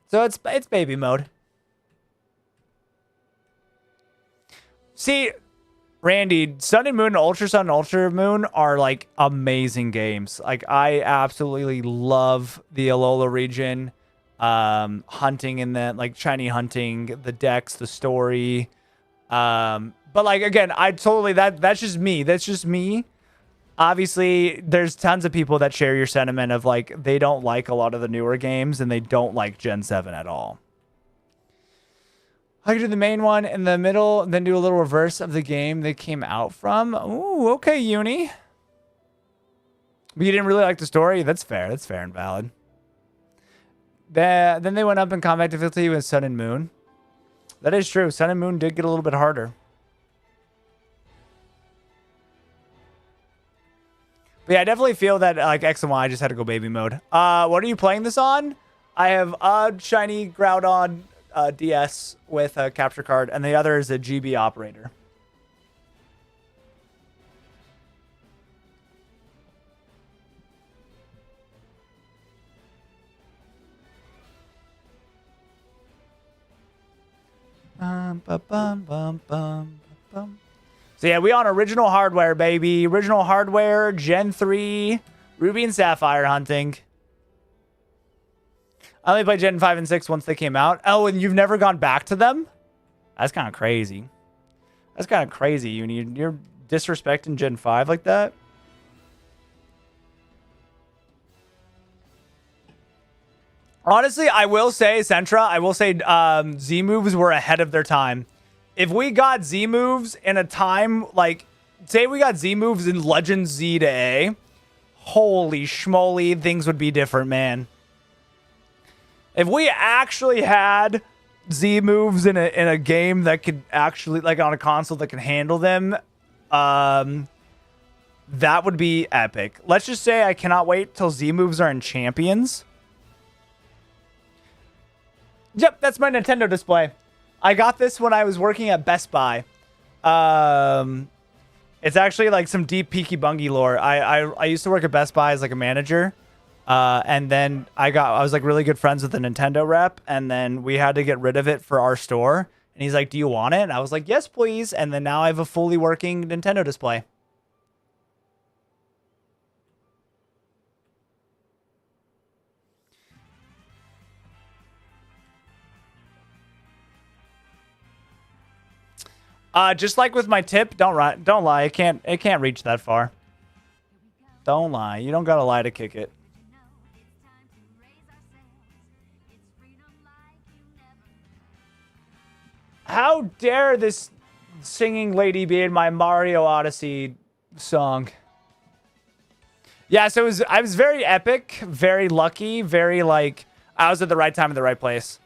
So it's baby mode. See, Randy, Sun and Moon and Ultra Sun and Ultra Moon are like amazing games. Like I absolutely love the Alola region. Hunting in that, like shiny hunting, the decks, the story. But like again, that's just me. That's just me. Obviously, there's tons of people that share your sentiment of like they don't like a lot of the newer games and they don't like Gen 7 at all. I could do the main one in the middle, then do a little reverse of the game they came out from. Ooh, okay, Uni. But you didn't really like the story? That's fair. That's fair and valid. Then they went up in combat difficulty with Sun and Moon. That is true. Sun and Moon did get a little bit harder. But yeah, I definitely feel that like X and Y just had to go baby mode. What are you playing this on? I have a shiny Groudon DS with a capture card, and the other is a GB operator. So yeah, we on original hardware, baby. Original hardware, Gen 3, Ruby and Sapphire hunting. I only played Gen 5 and 6 once they came out. Oh, and you've never gone back to them? That's kind of crazy. That's kind of crazy. You're disrespecting Gen 5 like that? Honestly, I will say, Sentra, I will say Z moves were ahead of their time. If we got Z moves in a time, like, say we got Z moves in Legends Z to A, holy schmoly, things would be different, man. If we actually had Z moves in a game that could actually, like on a console that can handle them, that would be epic. Let's just say I cannot wait till Z moves are in Champions. Yep, that's my Nintendo display. I got this when I was working at Best Buy. It's actually like some deep Pikibungi lore. I used to work at Best Buy as like a manager. And then I was like really good friends with the Nintendo rep. And then we had to get rid of it for our store. And he's like, do you want it? And I was like, yes, please. And then now I have a fully working Nintendo display. Just like with my tip, don't lie. It can't reach that far. Don't lie. You don't gotta lie to kick it. How dare this singing lady be in my Mario Odyssey song? Yeah, so I was very epic, very lucky, very like I was at the right time in the right place.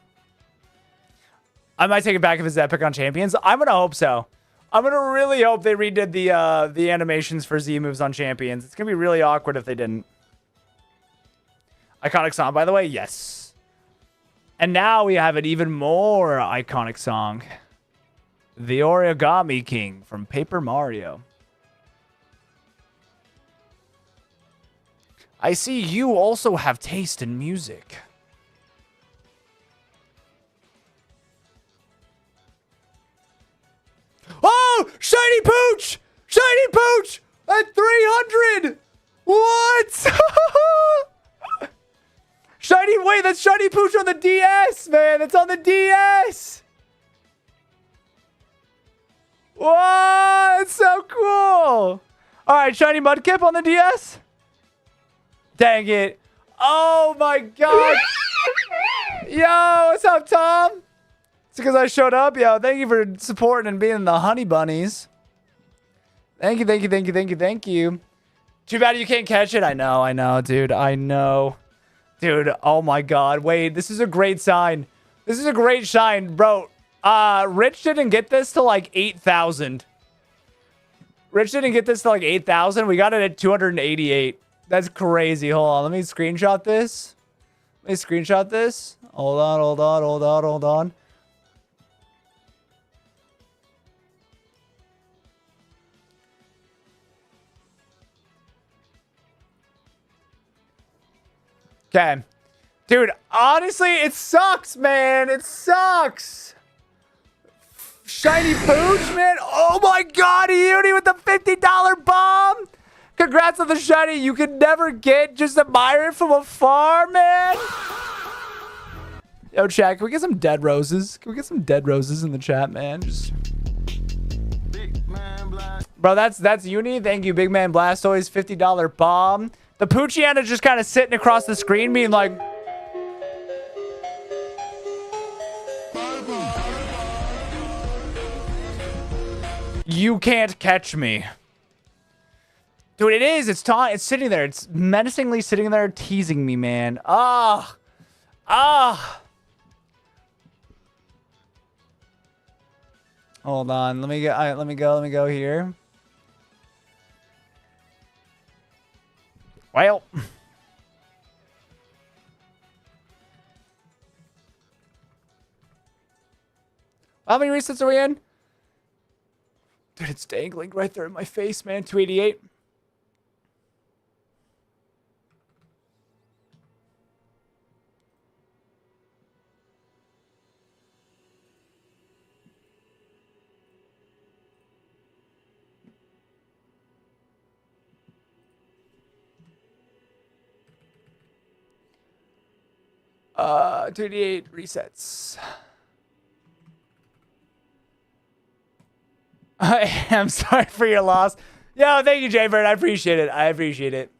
I might take it back if it's epic on Champions. I'm gonna hope so. I'm gonna really hope they redid the animations for Z moves on Champions. It's gonna be really awkward if they didn't. Iconic song, by the way, yes. And now we have an even more iconic song, the Origami King from Paper Mario. I see you also have taste in music. Oh, Shiny Pooch! Shiny Pooch at 300! What? Shiny, wait, that's Shiny Pooch on the DS, man. It's on the DS. Whoa, it's so cool. All right, shiny Mudkip on the DS. Dang it. Oh my God. Yo, what's up, Tom? It's because I showed up. Yo, thank you for supporting and being the honey bunnies. Thank you, thank you, thank you, thank you, thank you. Too bad you can't catch it. I know, dude. I know. Dude, oh my God. Wait, this is a great sign. This is a great sign, bro. Rich didn't get this to like 8,000. Rich didn't get this to like 8,000. We got it at 288. That's crazy. Hold on. Let me screenshot this. Let me screenshot this. Hold on, hold on, hold on, hold on. Okay. Dude, honestly, it sucks, man. It sucks. Shiny Pooch, man. Oh my God, Uni with the $50 bomb. Congrats on the shiny. You could never get. Just admire it from afar, man. Yo, chat, can we get some dead roses? Can we get some dead roses in the chat, man? Just... Bro, that's Uni. Thank you, Big Man Blastoise. $50 bomb. The Poochiana just kind of sitting across the screen being like... You can't catch me. Dude, it is. It's sitting there. It's menacingly sitting there teasing me, man. Ah. Ah. Hold on. Let me go here. Well. How many resets are we in? Dude, it's dangling right there in my face, man. 288. -- 288 resets. I am sorry for your loss. Yo, thank you, Jaybird. I appreciate it. I appreciate it.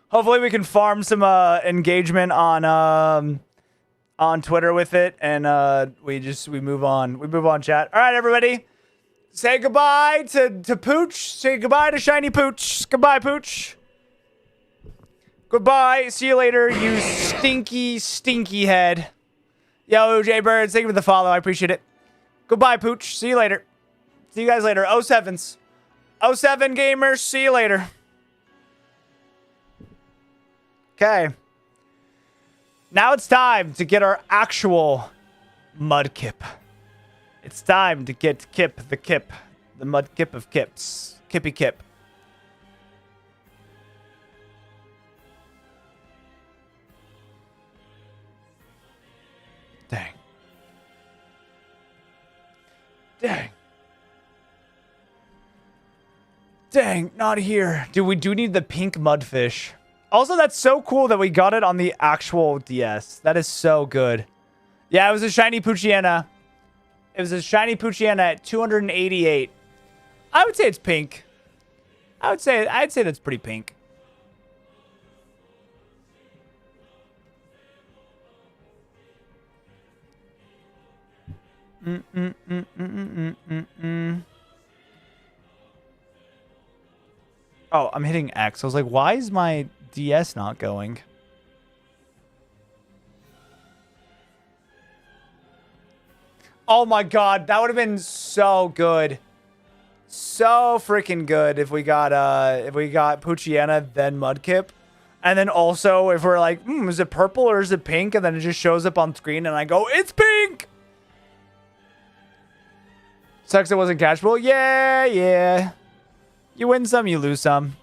Hopefully we can farm some engagement on Twitter with it, and we move on. We move on, chat. All right, everybody. Say goodbye to Pooch. Say goodbye to Shiny Pooch. Goodbye, Pooch. Goodbye. See you later, you stinky, stinky head. Yo, Jaybird, thank you for the follow. I appreciate it. Goodbye, Pooch. See you later. See you guys later. 07s. 07 gamers. See you later. Okay. Now it's time to get our actual Mudkip. It's time to get Kip. The Mudkip of Kips. Kippy Kip. Dang. Dang. Dang, not here. Dude, we do need the pink mudfish. Also, that's so cool that we got it on the actual DS. That is so good. Yeah, it was a shiny Poochiana. It was a shiny Poochiana at 288. I would say it's pink. I'd say that's pretty pink. Oh, I'm hitting X. I was like, why is my DS not going? Oh my God, that would have been so good. So freaking good if we got Poochiana, then Mudkip. And then also if we're like, is it purple or is it pink? And then it just shows up on screen and I go, it's pink! Sucks it wasn't catchable. Yeah. You win some, you lose some.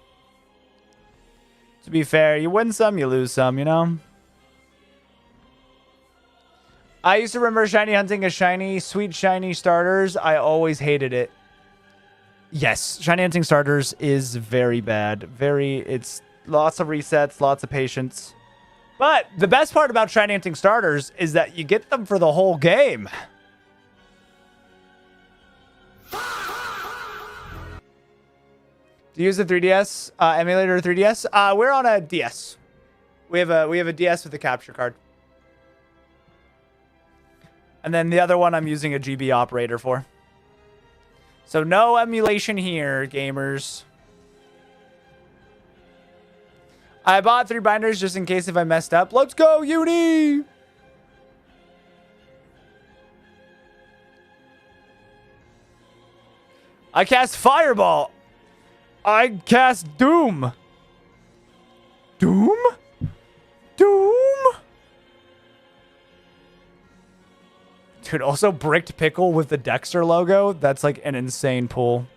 To be fair, you win some, you lose some, you know? I used to remember shiny hunting as shiny, sweet shiny starters. I always hated it. Yes, shiny hunting starters is very bad. It's lots of resets, lots of patience. But the best part about shiny hunting starters is that you get them for the whole game. To use the 3DS emulator 3DS, we're on a DS. We have a DS with a capture card. And then the other one I'm using a GB operator for. So no emulation here, gamers. I bought 3 binders just in case if I messed up. Let's go, Uni! I cast Fireball. I cast Doom. Doom? Doom? Dude, also Bricked Pickle with the Dexter logo. That's like an insane pull.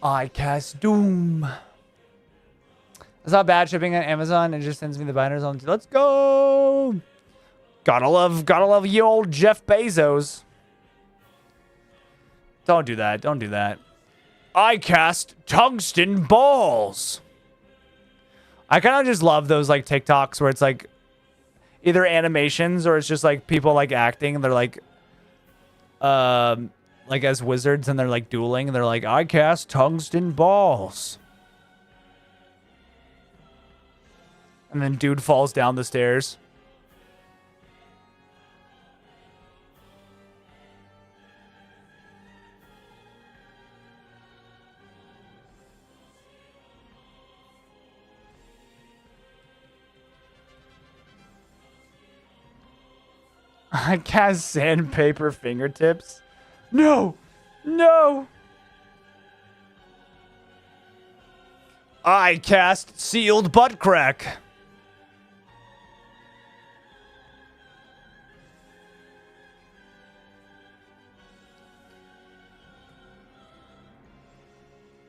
I cast Doom. It's not bad shipping on Amazon. It just sends me the binders on. Let's go. Gotta love you old Jeff Bezos. Don't do that. Don't do that. I cast Tungsten Balls. I kind of just love those like TikToks where it's like either animations or it's just like people like acting and they're like as wizards and they're like dueling and they're like, I cast Tungsten Balls. And then dude falls down the stairs. I cast Sandpaper Fingertips. No! No! I cast Sealed Butt Crack.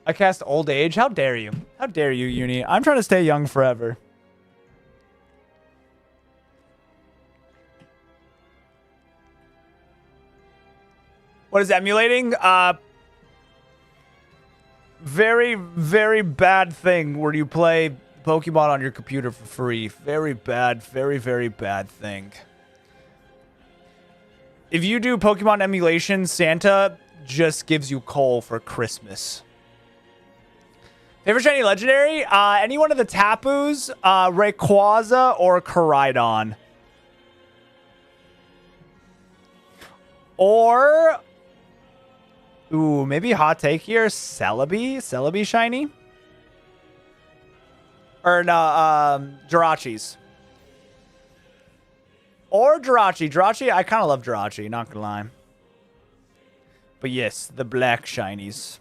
I cast Old Age. How dare you? How dare you, Uni? I'm trying to stay young forever. What is emulating? Very, very bad thing where you play Pokemon on your computer for free. Very bad, very, very bad thing. If you do Pokemon emulation, Santa just gives you coal for Christmas. Favorite shiny legendary? Any one of the Tapus, Rayquaza, or Koraidon. Or... ooh, maybe hot take here. Celebi? Celebi shiny? Or no, Jirachis. Or Jirachi. Jirachi, I kind of love Jirachi, not gonna lie. But yes, the black shinies.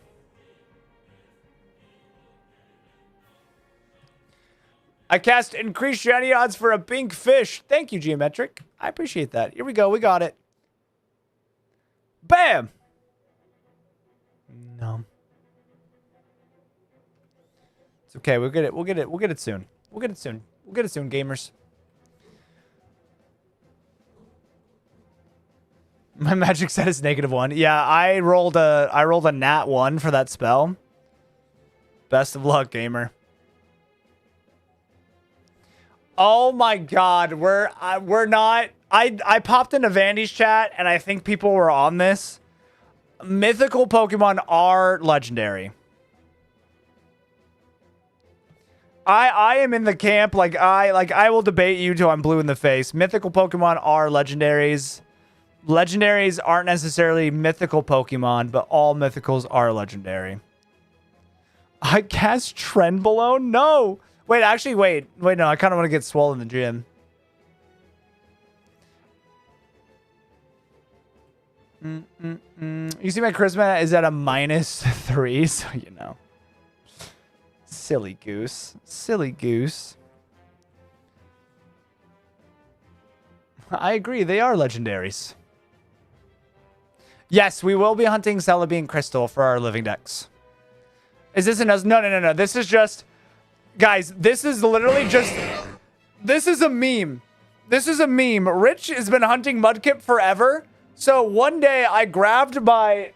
I cast increased shiny odds for a pink fish. Thank you, Geometric. I appreciate that. Here we go. We got it. Bam! No. It's okay. We'll get it. We'll get it. We'll get it soon. We'll get it soon. We'll get it soon, gamers. My magic set is -1. Yeah, I rolled a nat 1 for that spell. Best of luck, gamer. Oh my god, we're not. I popped into Vandy's chat and I think people were on this. Mythical Pokemon are legendary. I am in the camp I will debate you till I'm blue in the face. Mythical Pokemon are legendaries. Legendaries aren't necessarily mythical Pokemon, but all mythicals are legendary. I cast Trenbolone? No. Wait, actually, wait, no, I kind of want to get swole in the gym. You see my charisma is at a -3, so you know. Silly goose. Silly goose. I agree, they are legendaries. Yes, we will be hunting Celebi and Crystal for our living decks. Is this enough? No. This is just... guys, this is literally just... this is a meme. This is a meme. Rich has been hunting Mudkip forever. So one day I grabbed my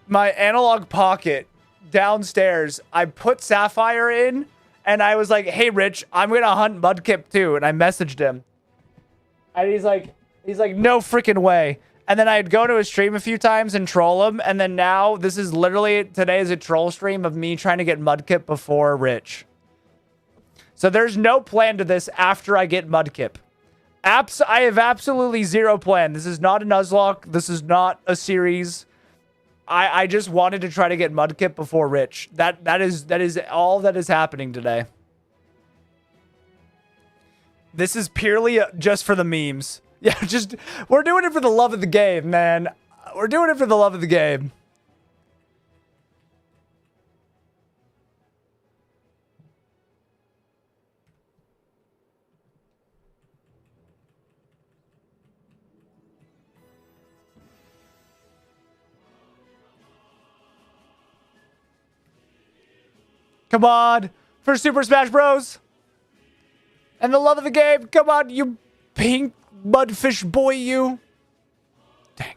analog pocket downstairs. I put Sapphire in and I was like, hey Rich, I'm gonna hunt Mudkip too. And I messaged him. And he's like, He's like, no freaking way. And then I'd go to his stream a few times and troll him. And then now this is literally, today is a troll stream of me trying to get Mudkip before Rich. So there's no plan to this after I get Mudkip. I have absolutely zero plan. This is not a Nuzlocke. This is not a series. I just wanted to try to get Mudkip before Rich. That is all that is happening today. This is purely just for the memes. Yeah, just we're doing it for the love of the game, man. We're doing it for the love of the game. Come on, for Super Smash Bros. And the love of the game. Come on, you pink mudfish boy, you. Dang.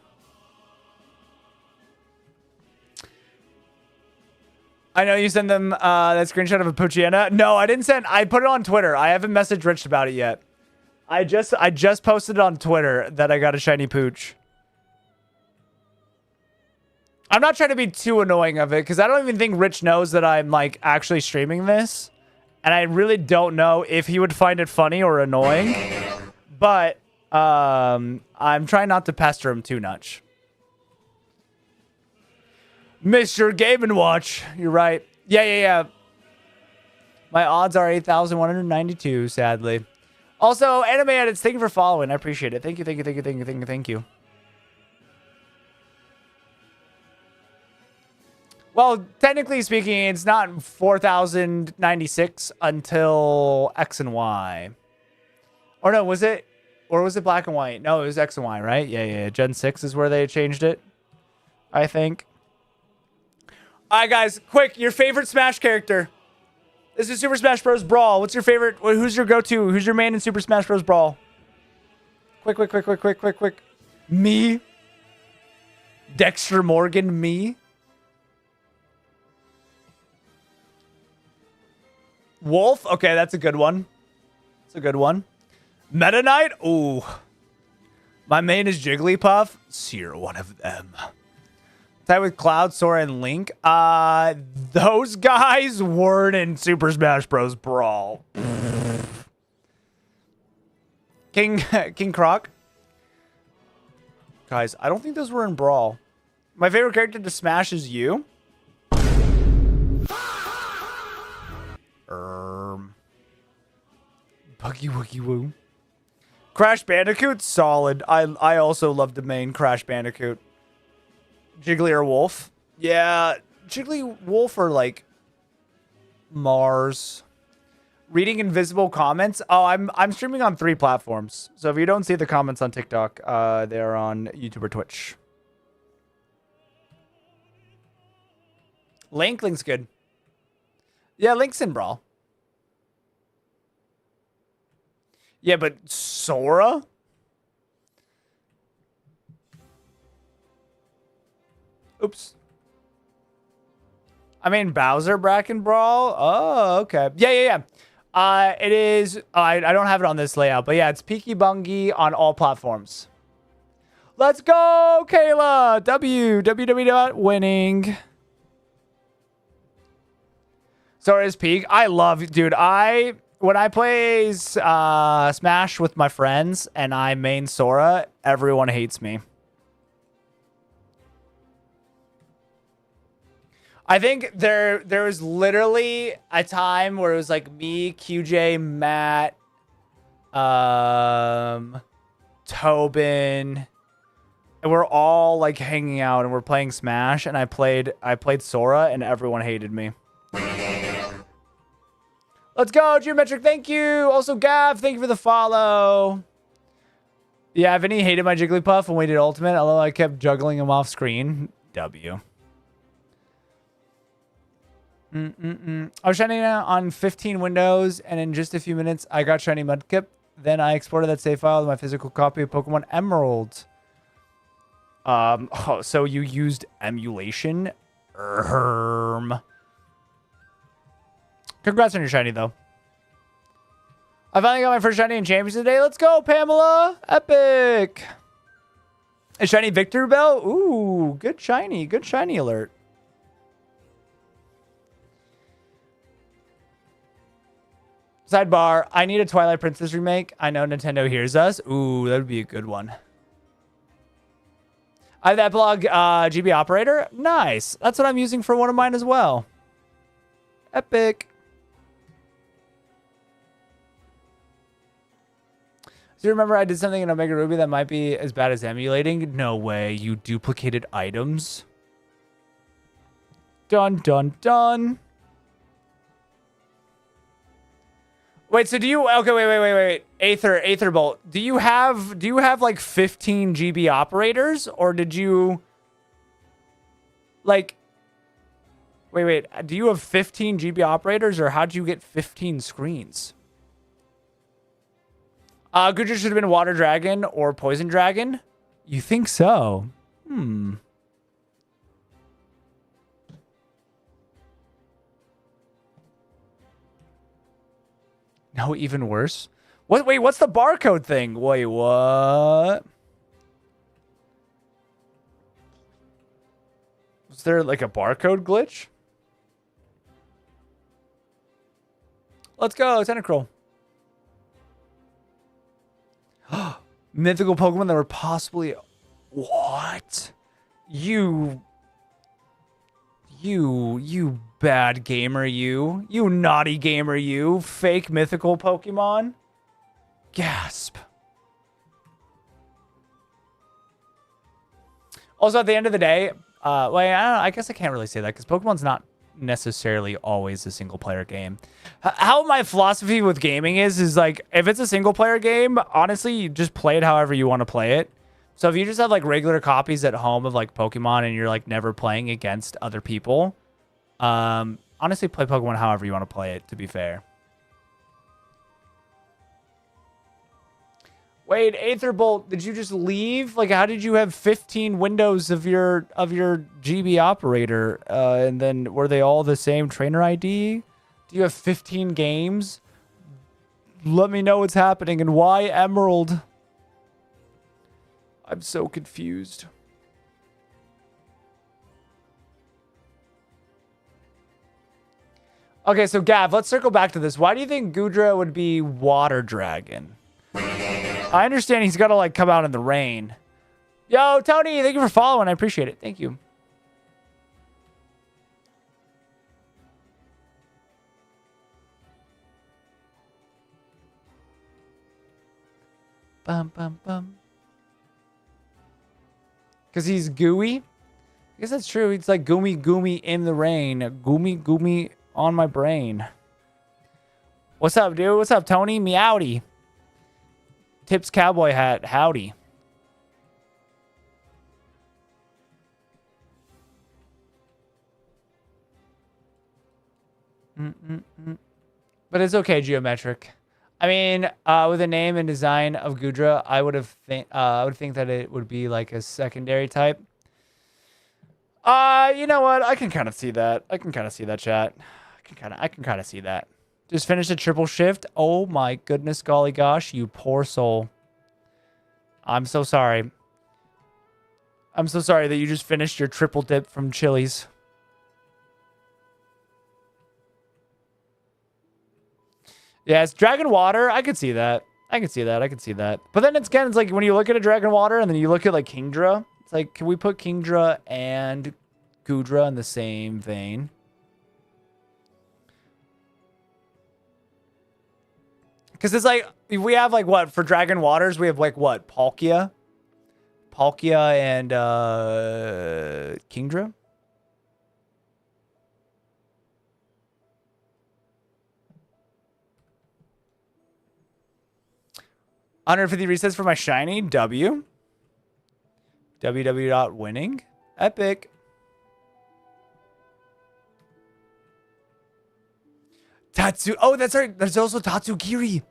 I know you sent them that screenshot of a Poochyena. No, I didn't send. I put it on Twitter. I haven't messaged Rich about it yet. I just posted it on Twitter that I got a shiny Pooch. I'm not trying to be too annoying of it because I don't even think Rich knows that I'm like actually streaming this. And I really don't know if he would find it funny or annoying. But I'm trying not to pester him too much. Mr. Game & Watch. You're right. Yeah. My odds are 8,192, sadly. Also, Anime Edits, thank you for following. I appreciate it. Thank you. Well, technically speaking, it's not 4,096 until X and Y. Or no, was it? Or was it black and white? No, it was X and Y, right? Yeah. Gen 6 is where they changed it, I think. All right, guys, quick, your favorite Smash character. This is Super Smash Bros. Brawl. What's your favorite? Who's your go-to? Who's your main in Super Smash Bros. Brawl? Quick. Me? Dexter Morgan, me? Wolf? Okay, that's a good one. Meta Knight? Ooh. My main is Jigglypuff. So you're one of them. Tied with Cloud, Sora, and Link. Those guys weren't in Super Smash Bros. Brawl. King Croc? Guys, I don't think those were in Brawl. My favorite character to Smash is you. Buggy Woogie Woo. Crash Bandicoot, solid. I also love the main Crash Bandicoot. Jiggly or Wolf? Yeah, Jiggly, Wolf, or like Mars. Reading invisible comments. Oh, I'm streaming on 3 platforms. So if you don't see the comments on TikTok, they're on YouTube or Twitch. Link's good. Yeah, Link's in Brawl. Yeah, but Sora? Oops. I mean, Bowser Bracken Brawl? Oh, okay. Yeah. It is... I don't have it on this layout, but yeah, it's Pikibungi on all platforms. Let's go, Kayla! www.winning. Sora is peak. I love... Dude, when I play Smash with my friends and I main Sora, everyone hates me. I think there was literally a time where it was like me, QJ, Matt, Tobin, and we're all like hanging out and we're playing Smash, and I played Sora and everyone hated me. Let's go, Geometric, thank you. Also, Gav, thank you for the follow. Yeah, Vinny hated my Jigglypuff when we did Ultimate, although I kept juggling him off screen. W. I was shining on 15 windows, and in just a few minutes, I got shiny Mudkip. Then I exported that save file to my physical copy of Pokemon Emerald. Oh, so you used emulation? Congrats on your shiny, though. I finally got my first shiny in Champions today. Let's go, Pamela. Epic. A shiny Victor Bell. Ooh, good shiny. Good shiny alert. Sidebar, I need a Twilight Princess remake. I know Nintendo hears us. Ooh, that would be a good one. I have that blog GB operator. Nice. That's what I'm using for one of mine as well. Epic. Do you remember I did something in Omega Ruby that might be as bad as emulating? No way. You duplicated items. Dun, dun, dun. Wait, so do you... Okay, wait. Aether Bolt. Do you have like 15 GB operators? Or did you... Like... Wait. Do you have 15 GB operators? Or how'd you get 15 screens? Gudra should have been Water Dragon or Poison Dragon. You think so? No, even worse. What? Wait, what's the barcode thing? Wait, what? Was there like a barcode glitch? Let's go, Tentacruel. Mythical Pokemon that were possibly... What? You bad gamer, you naughty gamer, you fake mythical Pokemon. Gasp. Also, at the end of the day, I guess I can't really say that because Pokemon's not necessarily always a single player game. How my philosophy with gaming is like, if it's a single player game, honestly, you just play it however you want to play it. So if you just have like regular copies at home of like Pokemon and you're like never playing against other people, honestly, play Pokemon however you want to play it, to be fair. Wait, Aetherbolt, did you just leave? Like, how did you have 15 windows of your GB operator? And then were they all the same trainer ID? Do you have 15 games? Let me know what's happening and why Emerald. I'm so confused. Okay, so Gav, let's circle back to this. Why do you think Gudra would be Water Dragon? I understand he's got to, like, come out in the rain. Yo, Tony, thank you for following. I appreciate it. Thank you. Bum, bum, bum. Because he's gooey? I guess that's true. It's like goomy in the rain. Goomy on my brain. What's up, dude? What's up, Tony? Meowdy. Tips cowboy hat. Howdy. But it's okay, Geometric. I mean, with the name and design of Gudra, I would think that it would be like a secondary type. You know what? I can kind of see that. I can kind of see that, chat. I can kind of see that. Just finished a triple shift. Oh my goodness, golly gosh, you poor soul. I'm so sorry. I'm so sorry that you just finished your triple dip from Chili's. Yeah, it's Dragon Water. I could see that. I could see that. But then it's like when you look at a Dragon Water and then you look at like Kingdra, it's like, can we put Kingdra and Gudra in the same vein? Because it's like, we have like what? For Dragon Waters, we have like what? Palkia? Palkia and Kingdra? $150 resets for my shiny. W. www.winning. Epic. Tatsu. Oh, that's right. There's also Tatsugiri.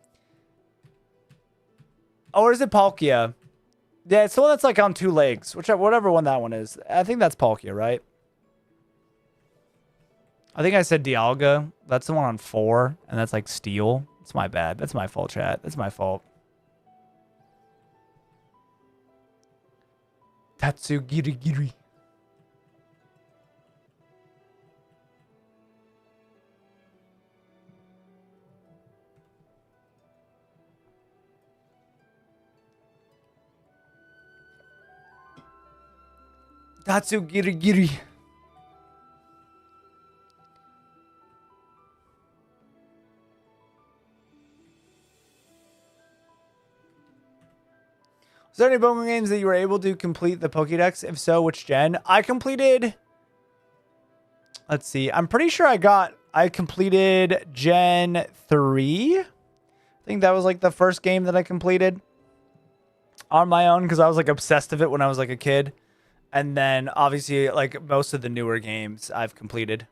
Oh, or is it Palkia? Yeah, it's the one that's like on two legs. Whatever one that one is. I think that's Palkia, right? I think I said Dialga. That's the one on 4, and that's like steel. It's my bad. That's my fault, chat. That's my fault. Tatsugiri. Tatsugiri. Is there any Pokemon games that you were able to complete the Pokédex? If so, which gen? I completed... Let's see. I'm pretty sure I completed Gen 3. I think that was like the first game that I completed on my own because I was like obsessed with it when I was like a kid. And then obviously like most of the newer games I've completed.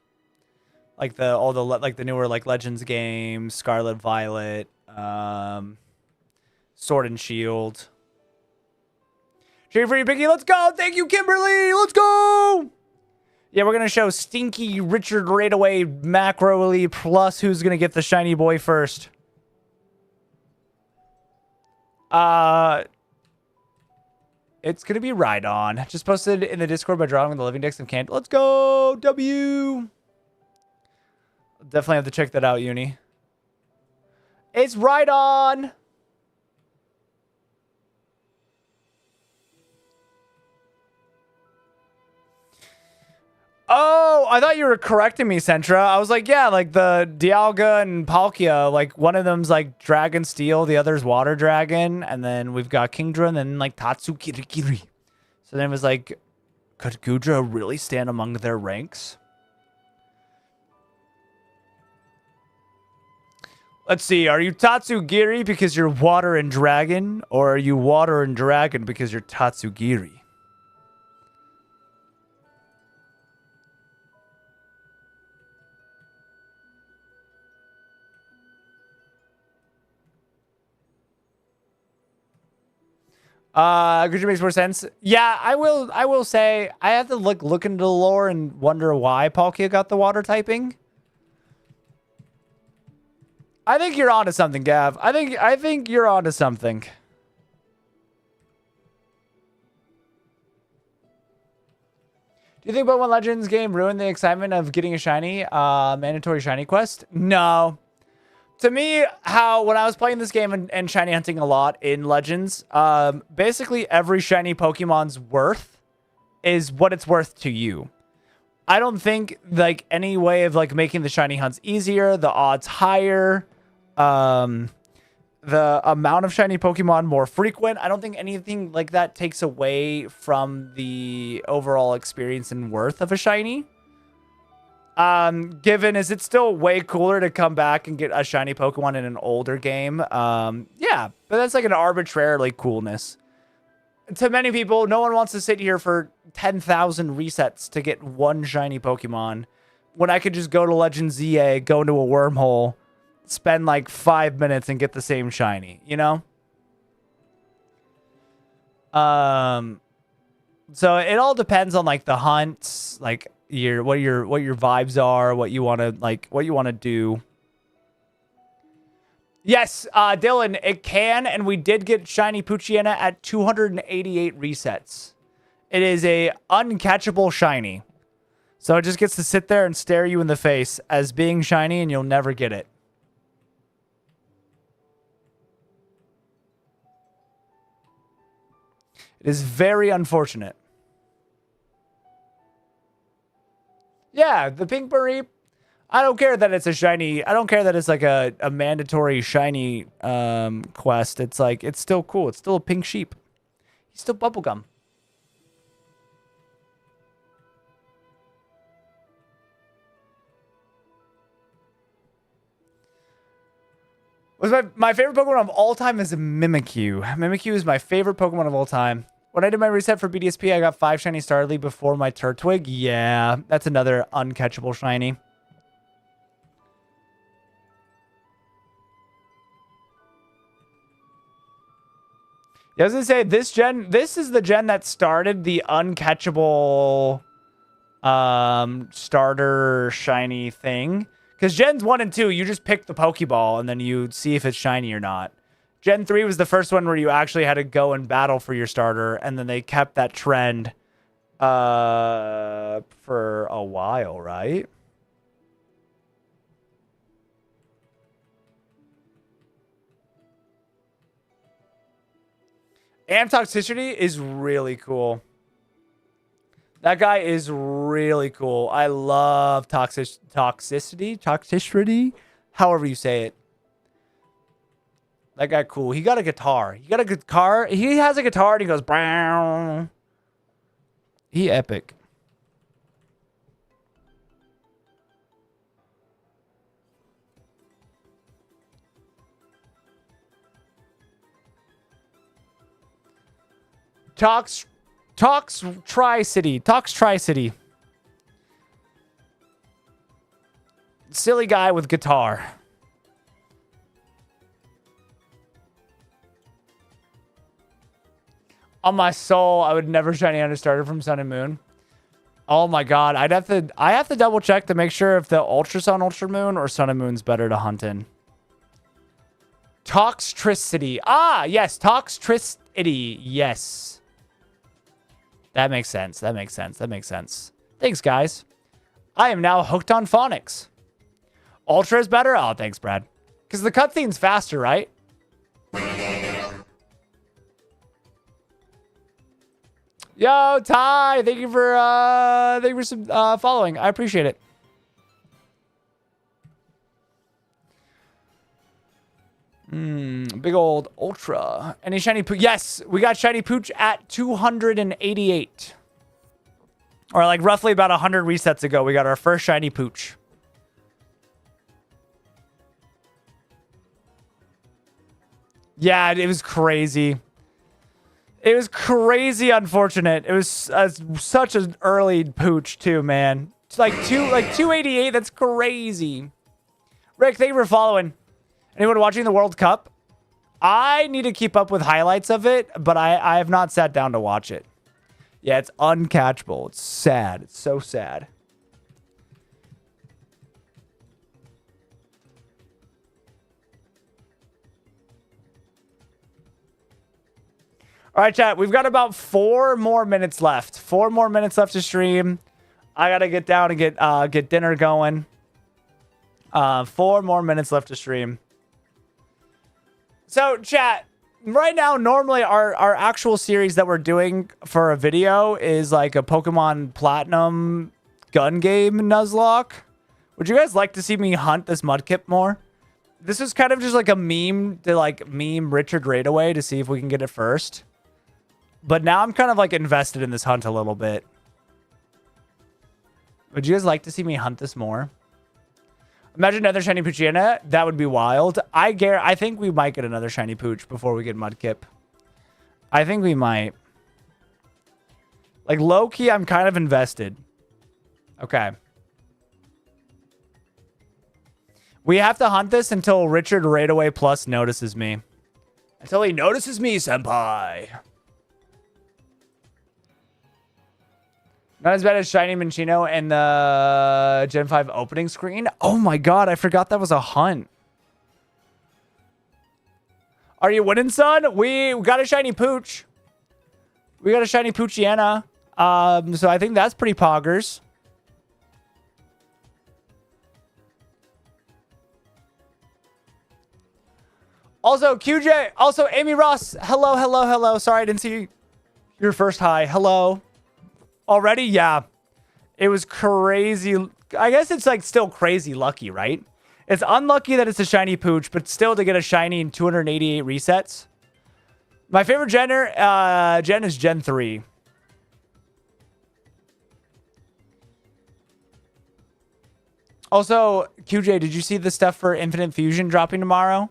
Like the newer like Legends games, Scarlet Violet, Sword and Shield. Cheer for you, Piggy. Let's go. Thank you, Kimberly. Let's go. Yeah, we're going to show Stinky Richard right away, macroly, plus who's going to get the shiny boy first. It's going to be Rhydon. Just posted in the Discord by drawing the living dex of Candy. Let's go. W. Definitely have to check that out, Uni. It's Rhydon. Oh, I thought you were correcting me, Centra. I was like, yeah, like the Dialga and Palkia, like one of them's like Dragon Steel, the other's Water Dragon, and then we've got Kingdra and then like Tatsukiri. So then it was like, could Gudra really stand among their ranks? Let's see, are you Tatsugiri because you're Water and Dragon, or are you Water and Dragon because you're Tatsugiri? Gudra makes more sense. Yeah, I will say I have to look into the lore and wonder why Palkia got the water typing. I think you're onto something, Gav. I think you're onto something. Do you think Pokemon Legends game ruined the excitement of getting a shiny mandatory shiny quest? No. To me, when I was playing this game and shiny hunting a lot in Legends, basically every shiny Pokemon's worth is what it's worth to you. I don't think like any way of like making the shiny hunts easier, the odds higher, the amount of shiny Pokemon more frequent. I don't think anything like that takes away from the overall experience and worth of a shiny. Given is it still way cooler to come back and get a shiny Pokemon in an older game? Yeah, but that's like an arbitrarily coolness. To many people, no one wants to sit here for 10,000 resets to get one shiny Pokemon when I could just go to Legend ZA, go into a wormhole, spend like 5 minutes and get the same shiny, you know? So it all depends on like the hunts, like what your vibes are, what you want to do. Yes, Dylan, it can, and we did get shiny Poochyena at 288 resets. It is a uncatchable shiny. So it just gets to sit there and stare you in the face as being shiny, and you'll never get it. It is very unfortunate. Yeah, the Pink Mareep. I don't care that it's a shiny. I don't care that it's like a mandatory shiny quest. It's like, it's still cool. It's still a pink sheep. He's still bubblegum. My favorite Pokemon of all time is Mimikyu. Mimikyu is my favorite Pokemon of all time. When I did my reset for BDSP, I got 5 shiny Starly before my Turtwig. Yeah, that's another uncatchable shiny. Yeah, I was gonna say this is the gen that started the uncatchable starter shiny thing. Because Gens 1 and 2, you just pick the Pokeball and then you see if it's shiny or not. Gen 3 was the first one where you actually had to go and battle for your starter, and then they kept that trend for a while, right? Toxicity is really cool. That guy is really cool. I love toxicity, however you say it. That guy cool. He got a guitar. He got a guitar. He has a guitar and he goes, brown. He epic. Talks Tri-City. Silly guy with guitar. On my soul, I would never shiny understarter from Sun and Moon. Oh my god, I have to double check to make sure if the Ultra Sun, Ultra Moon, or Sun and Moon's better to hunt in. Toxtricity. Ah, yes, Toxtricity. Yes. That makes sense. That makes sense. That makes sense. Thanks, guys. I am now hooked on phonics. Ultra is better? Oh, thanks, Brad. Because the cutscene's faster, right? Yo, Ty, thank you for following. I appreciate it. Big old Ultra. Any shiny pooch? Yes, we got shiny pooch at 288. Or like roughly about 100 resets ago, we got our first shiny pooch. Yeah, it was crazy. It was crazy unfortunate. It was such an early pooch too, man. It's like 288. That's crazy. Rick, thank you for following. Anyone watching the World Cup? I need to keep up with highlights of it, but I have not sat down to watch it. Yeah, it's uncatchable. It's sad. It's so sad. All right, chat. We've got about 4 more minutes left. 4 more minutes left to stream. I gotta get down and get dinner going. 4 more minutes left to stream. So, chat. Right now, normally our actual series that we're doing for a video is like a Pokemon Platinum gun game Nuzlocke. Would you guys like to see me hunt this Mudkip more? This is kind of just like a meme to like meme Richard Raidaway to see if we can get it first. But now I'm kind of like invested in this hunt a little bit. Would you guys like to see me hunt this more? Imagine another shiny Poochyena. That would be wild. I think we might get another shiny Pooch before we get Mudkip. I think we might. Like low-key, I'm kind of invested. Okay. We have to hunt this until Richard Raidaway Plus notices me. Until he notices me, senpai. Not as bad as Shiny Minccino and the Gen 5 opening screen. Oh my god, I forgot that was a hunt. Are you winning, son? We got a shiny Pooch. We got a shiny Poochyena. So I think that's pretty poggers. Also, QJ. Also, Amy Ross. Hello, hello, hello. Sorry, I didn't see your first hi. Hello. Already? Yeah. It was crazy. I guess it's like still crazy lucky, right? It's unlucky that it's a shiny Pooch, but still to get a shiny in 288 resets. My favorite gen is Gen 3. Also, QJ, did you see the stuff for Infinite Fusion dropping tomorrow?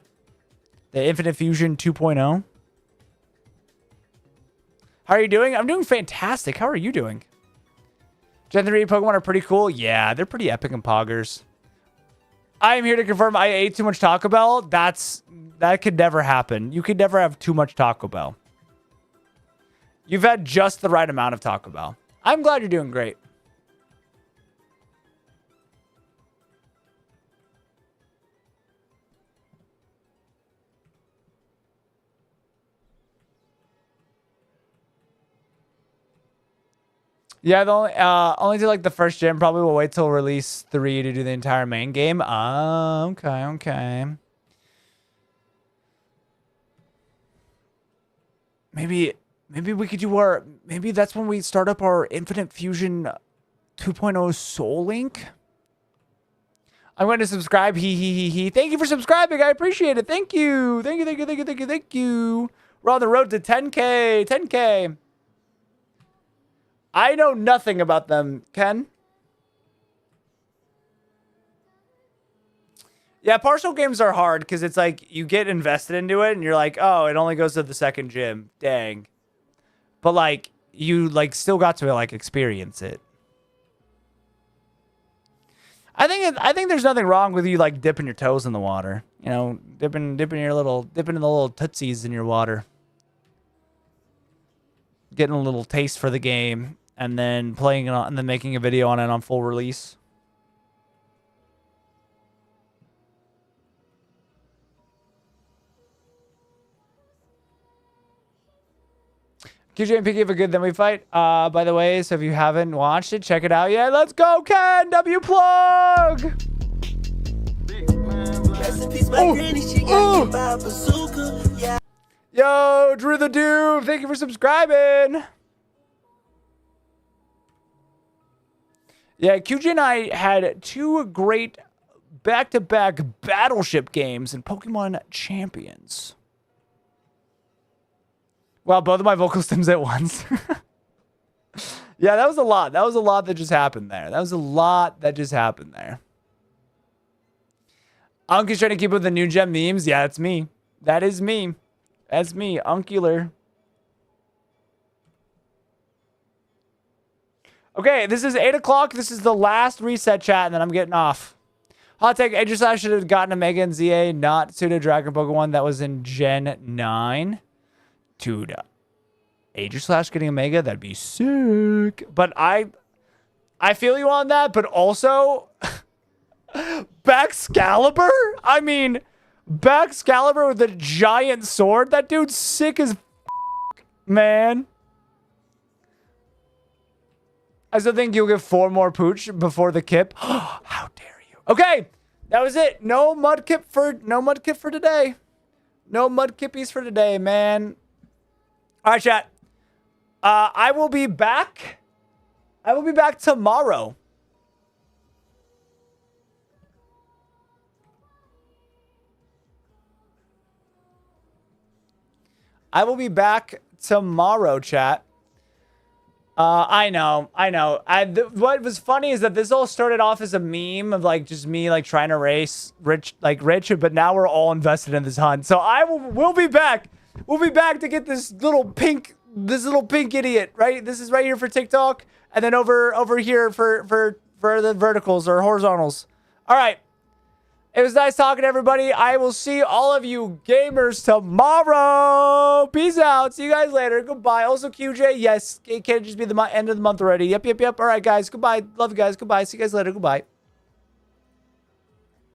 The Infinite Fusion 2.0? How are you doing? I'm doing fantastic. How are you doing? Gen 3 Pokemon are pretty cool. Yeah, they're pretty epic and poggers. I am here to confirm I ate too much Taco Bell. That could never happen. You could never have too much Taco Bell. You've had just the right amount of Taco Bell. I'm glad you're doing great. Yeah, the only do like the first gym. Probably will wait till release 3 to do the entire main game. Okay. Maybe we could do our. Maybe that's when we start up our Infinite Fusion 2.0 Soul Link. I'm going to subscribe. He. Thank you for subscribing. I appreciate it. Thank you. Thank you. We're on the road to 10K. 10K. I know nothing about them, Ken. Yeah, partial games are hard because it's like you get invested into it and you're like, oh, it only goes to the second gym. Dang. But like you like still got to like experience it. I think there's nothing wrong with you like dipping your toes in the water. You know, dipping in the little tootsies in your water. Getting a little taste for the game. And then playing it on, and then making a video on it on full release. QJ and Piggy have a good Then We Fight. By the way, so if you haven't watched it, check it out. Yeah, let's go, Ken! W plug! Yo, Drew the Dude, thank you for subscribing. Yeah, QJ and I had 2 great back-to-back Battleship games in Pokemon Champions. Wow, both of my vocal stems at once. Yeah, that was a lot. That was a lot that just happened there. Unky's trying to keep up with the new gem memes. Yeah, that's me. That is me. That's me, Uncular. Okay, this is 8 o'clock. This is the last reset chat, and then I'm getting off. Hot take, Aegislash should have gotten a Mega in ZA, not Pseudo Dragon Pokemon that was in Gen 9. Dude, Aegislash getting a Mega, that'd be sick. But I feel you on that, but also Baxcalibur? I mean, Baxcalibur with a giant sword? That dude's sick as man. I still think you'll get 4 more pooch before the kip. How dare you? Okay, that was it. No Mudkip for today. No Mudkippies for today, man. All right, chat. I will be back. Tomorrow. I will be back tomorrow, chat. I know. What was funny is that this all started off as a meme of like just me like trying to race Rich, but now we're all invested in this hunt. So we'll be back. We'll be back to get this little pink idiot, right? This is right here for TikTok, and then over here for the verticals or horizontals. All right. It was nice talking to everybody. I will see all of you gamers tomorrow. Peace out. See you guys later. Goodbye. Also, QJ, yes, it can't just be the end of the month already. Yep. All right, guys. Goodbye. Love you guys. Goodbye. See you guys later. Goodbye.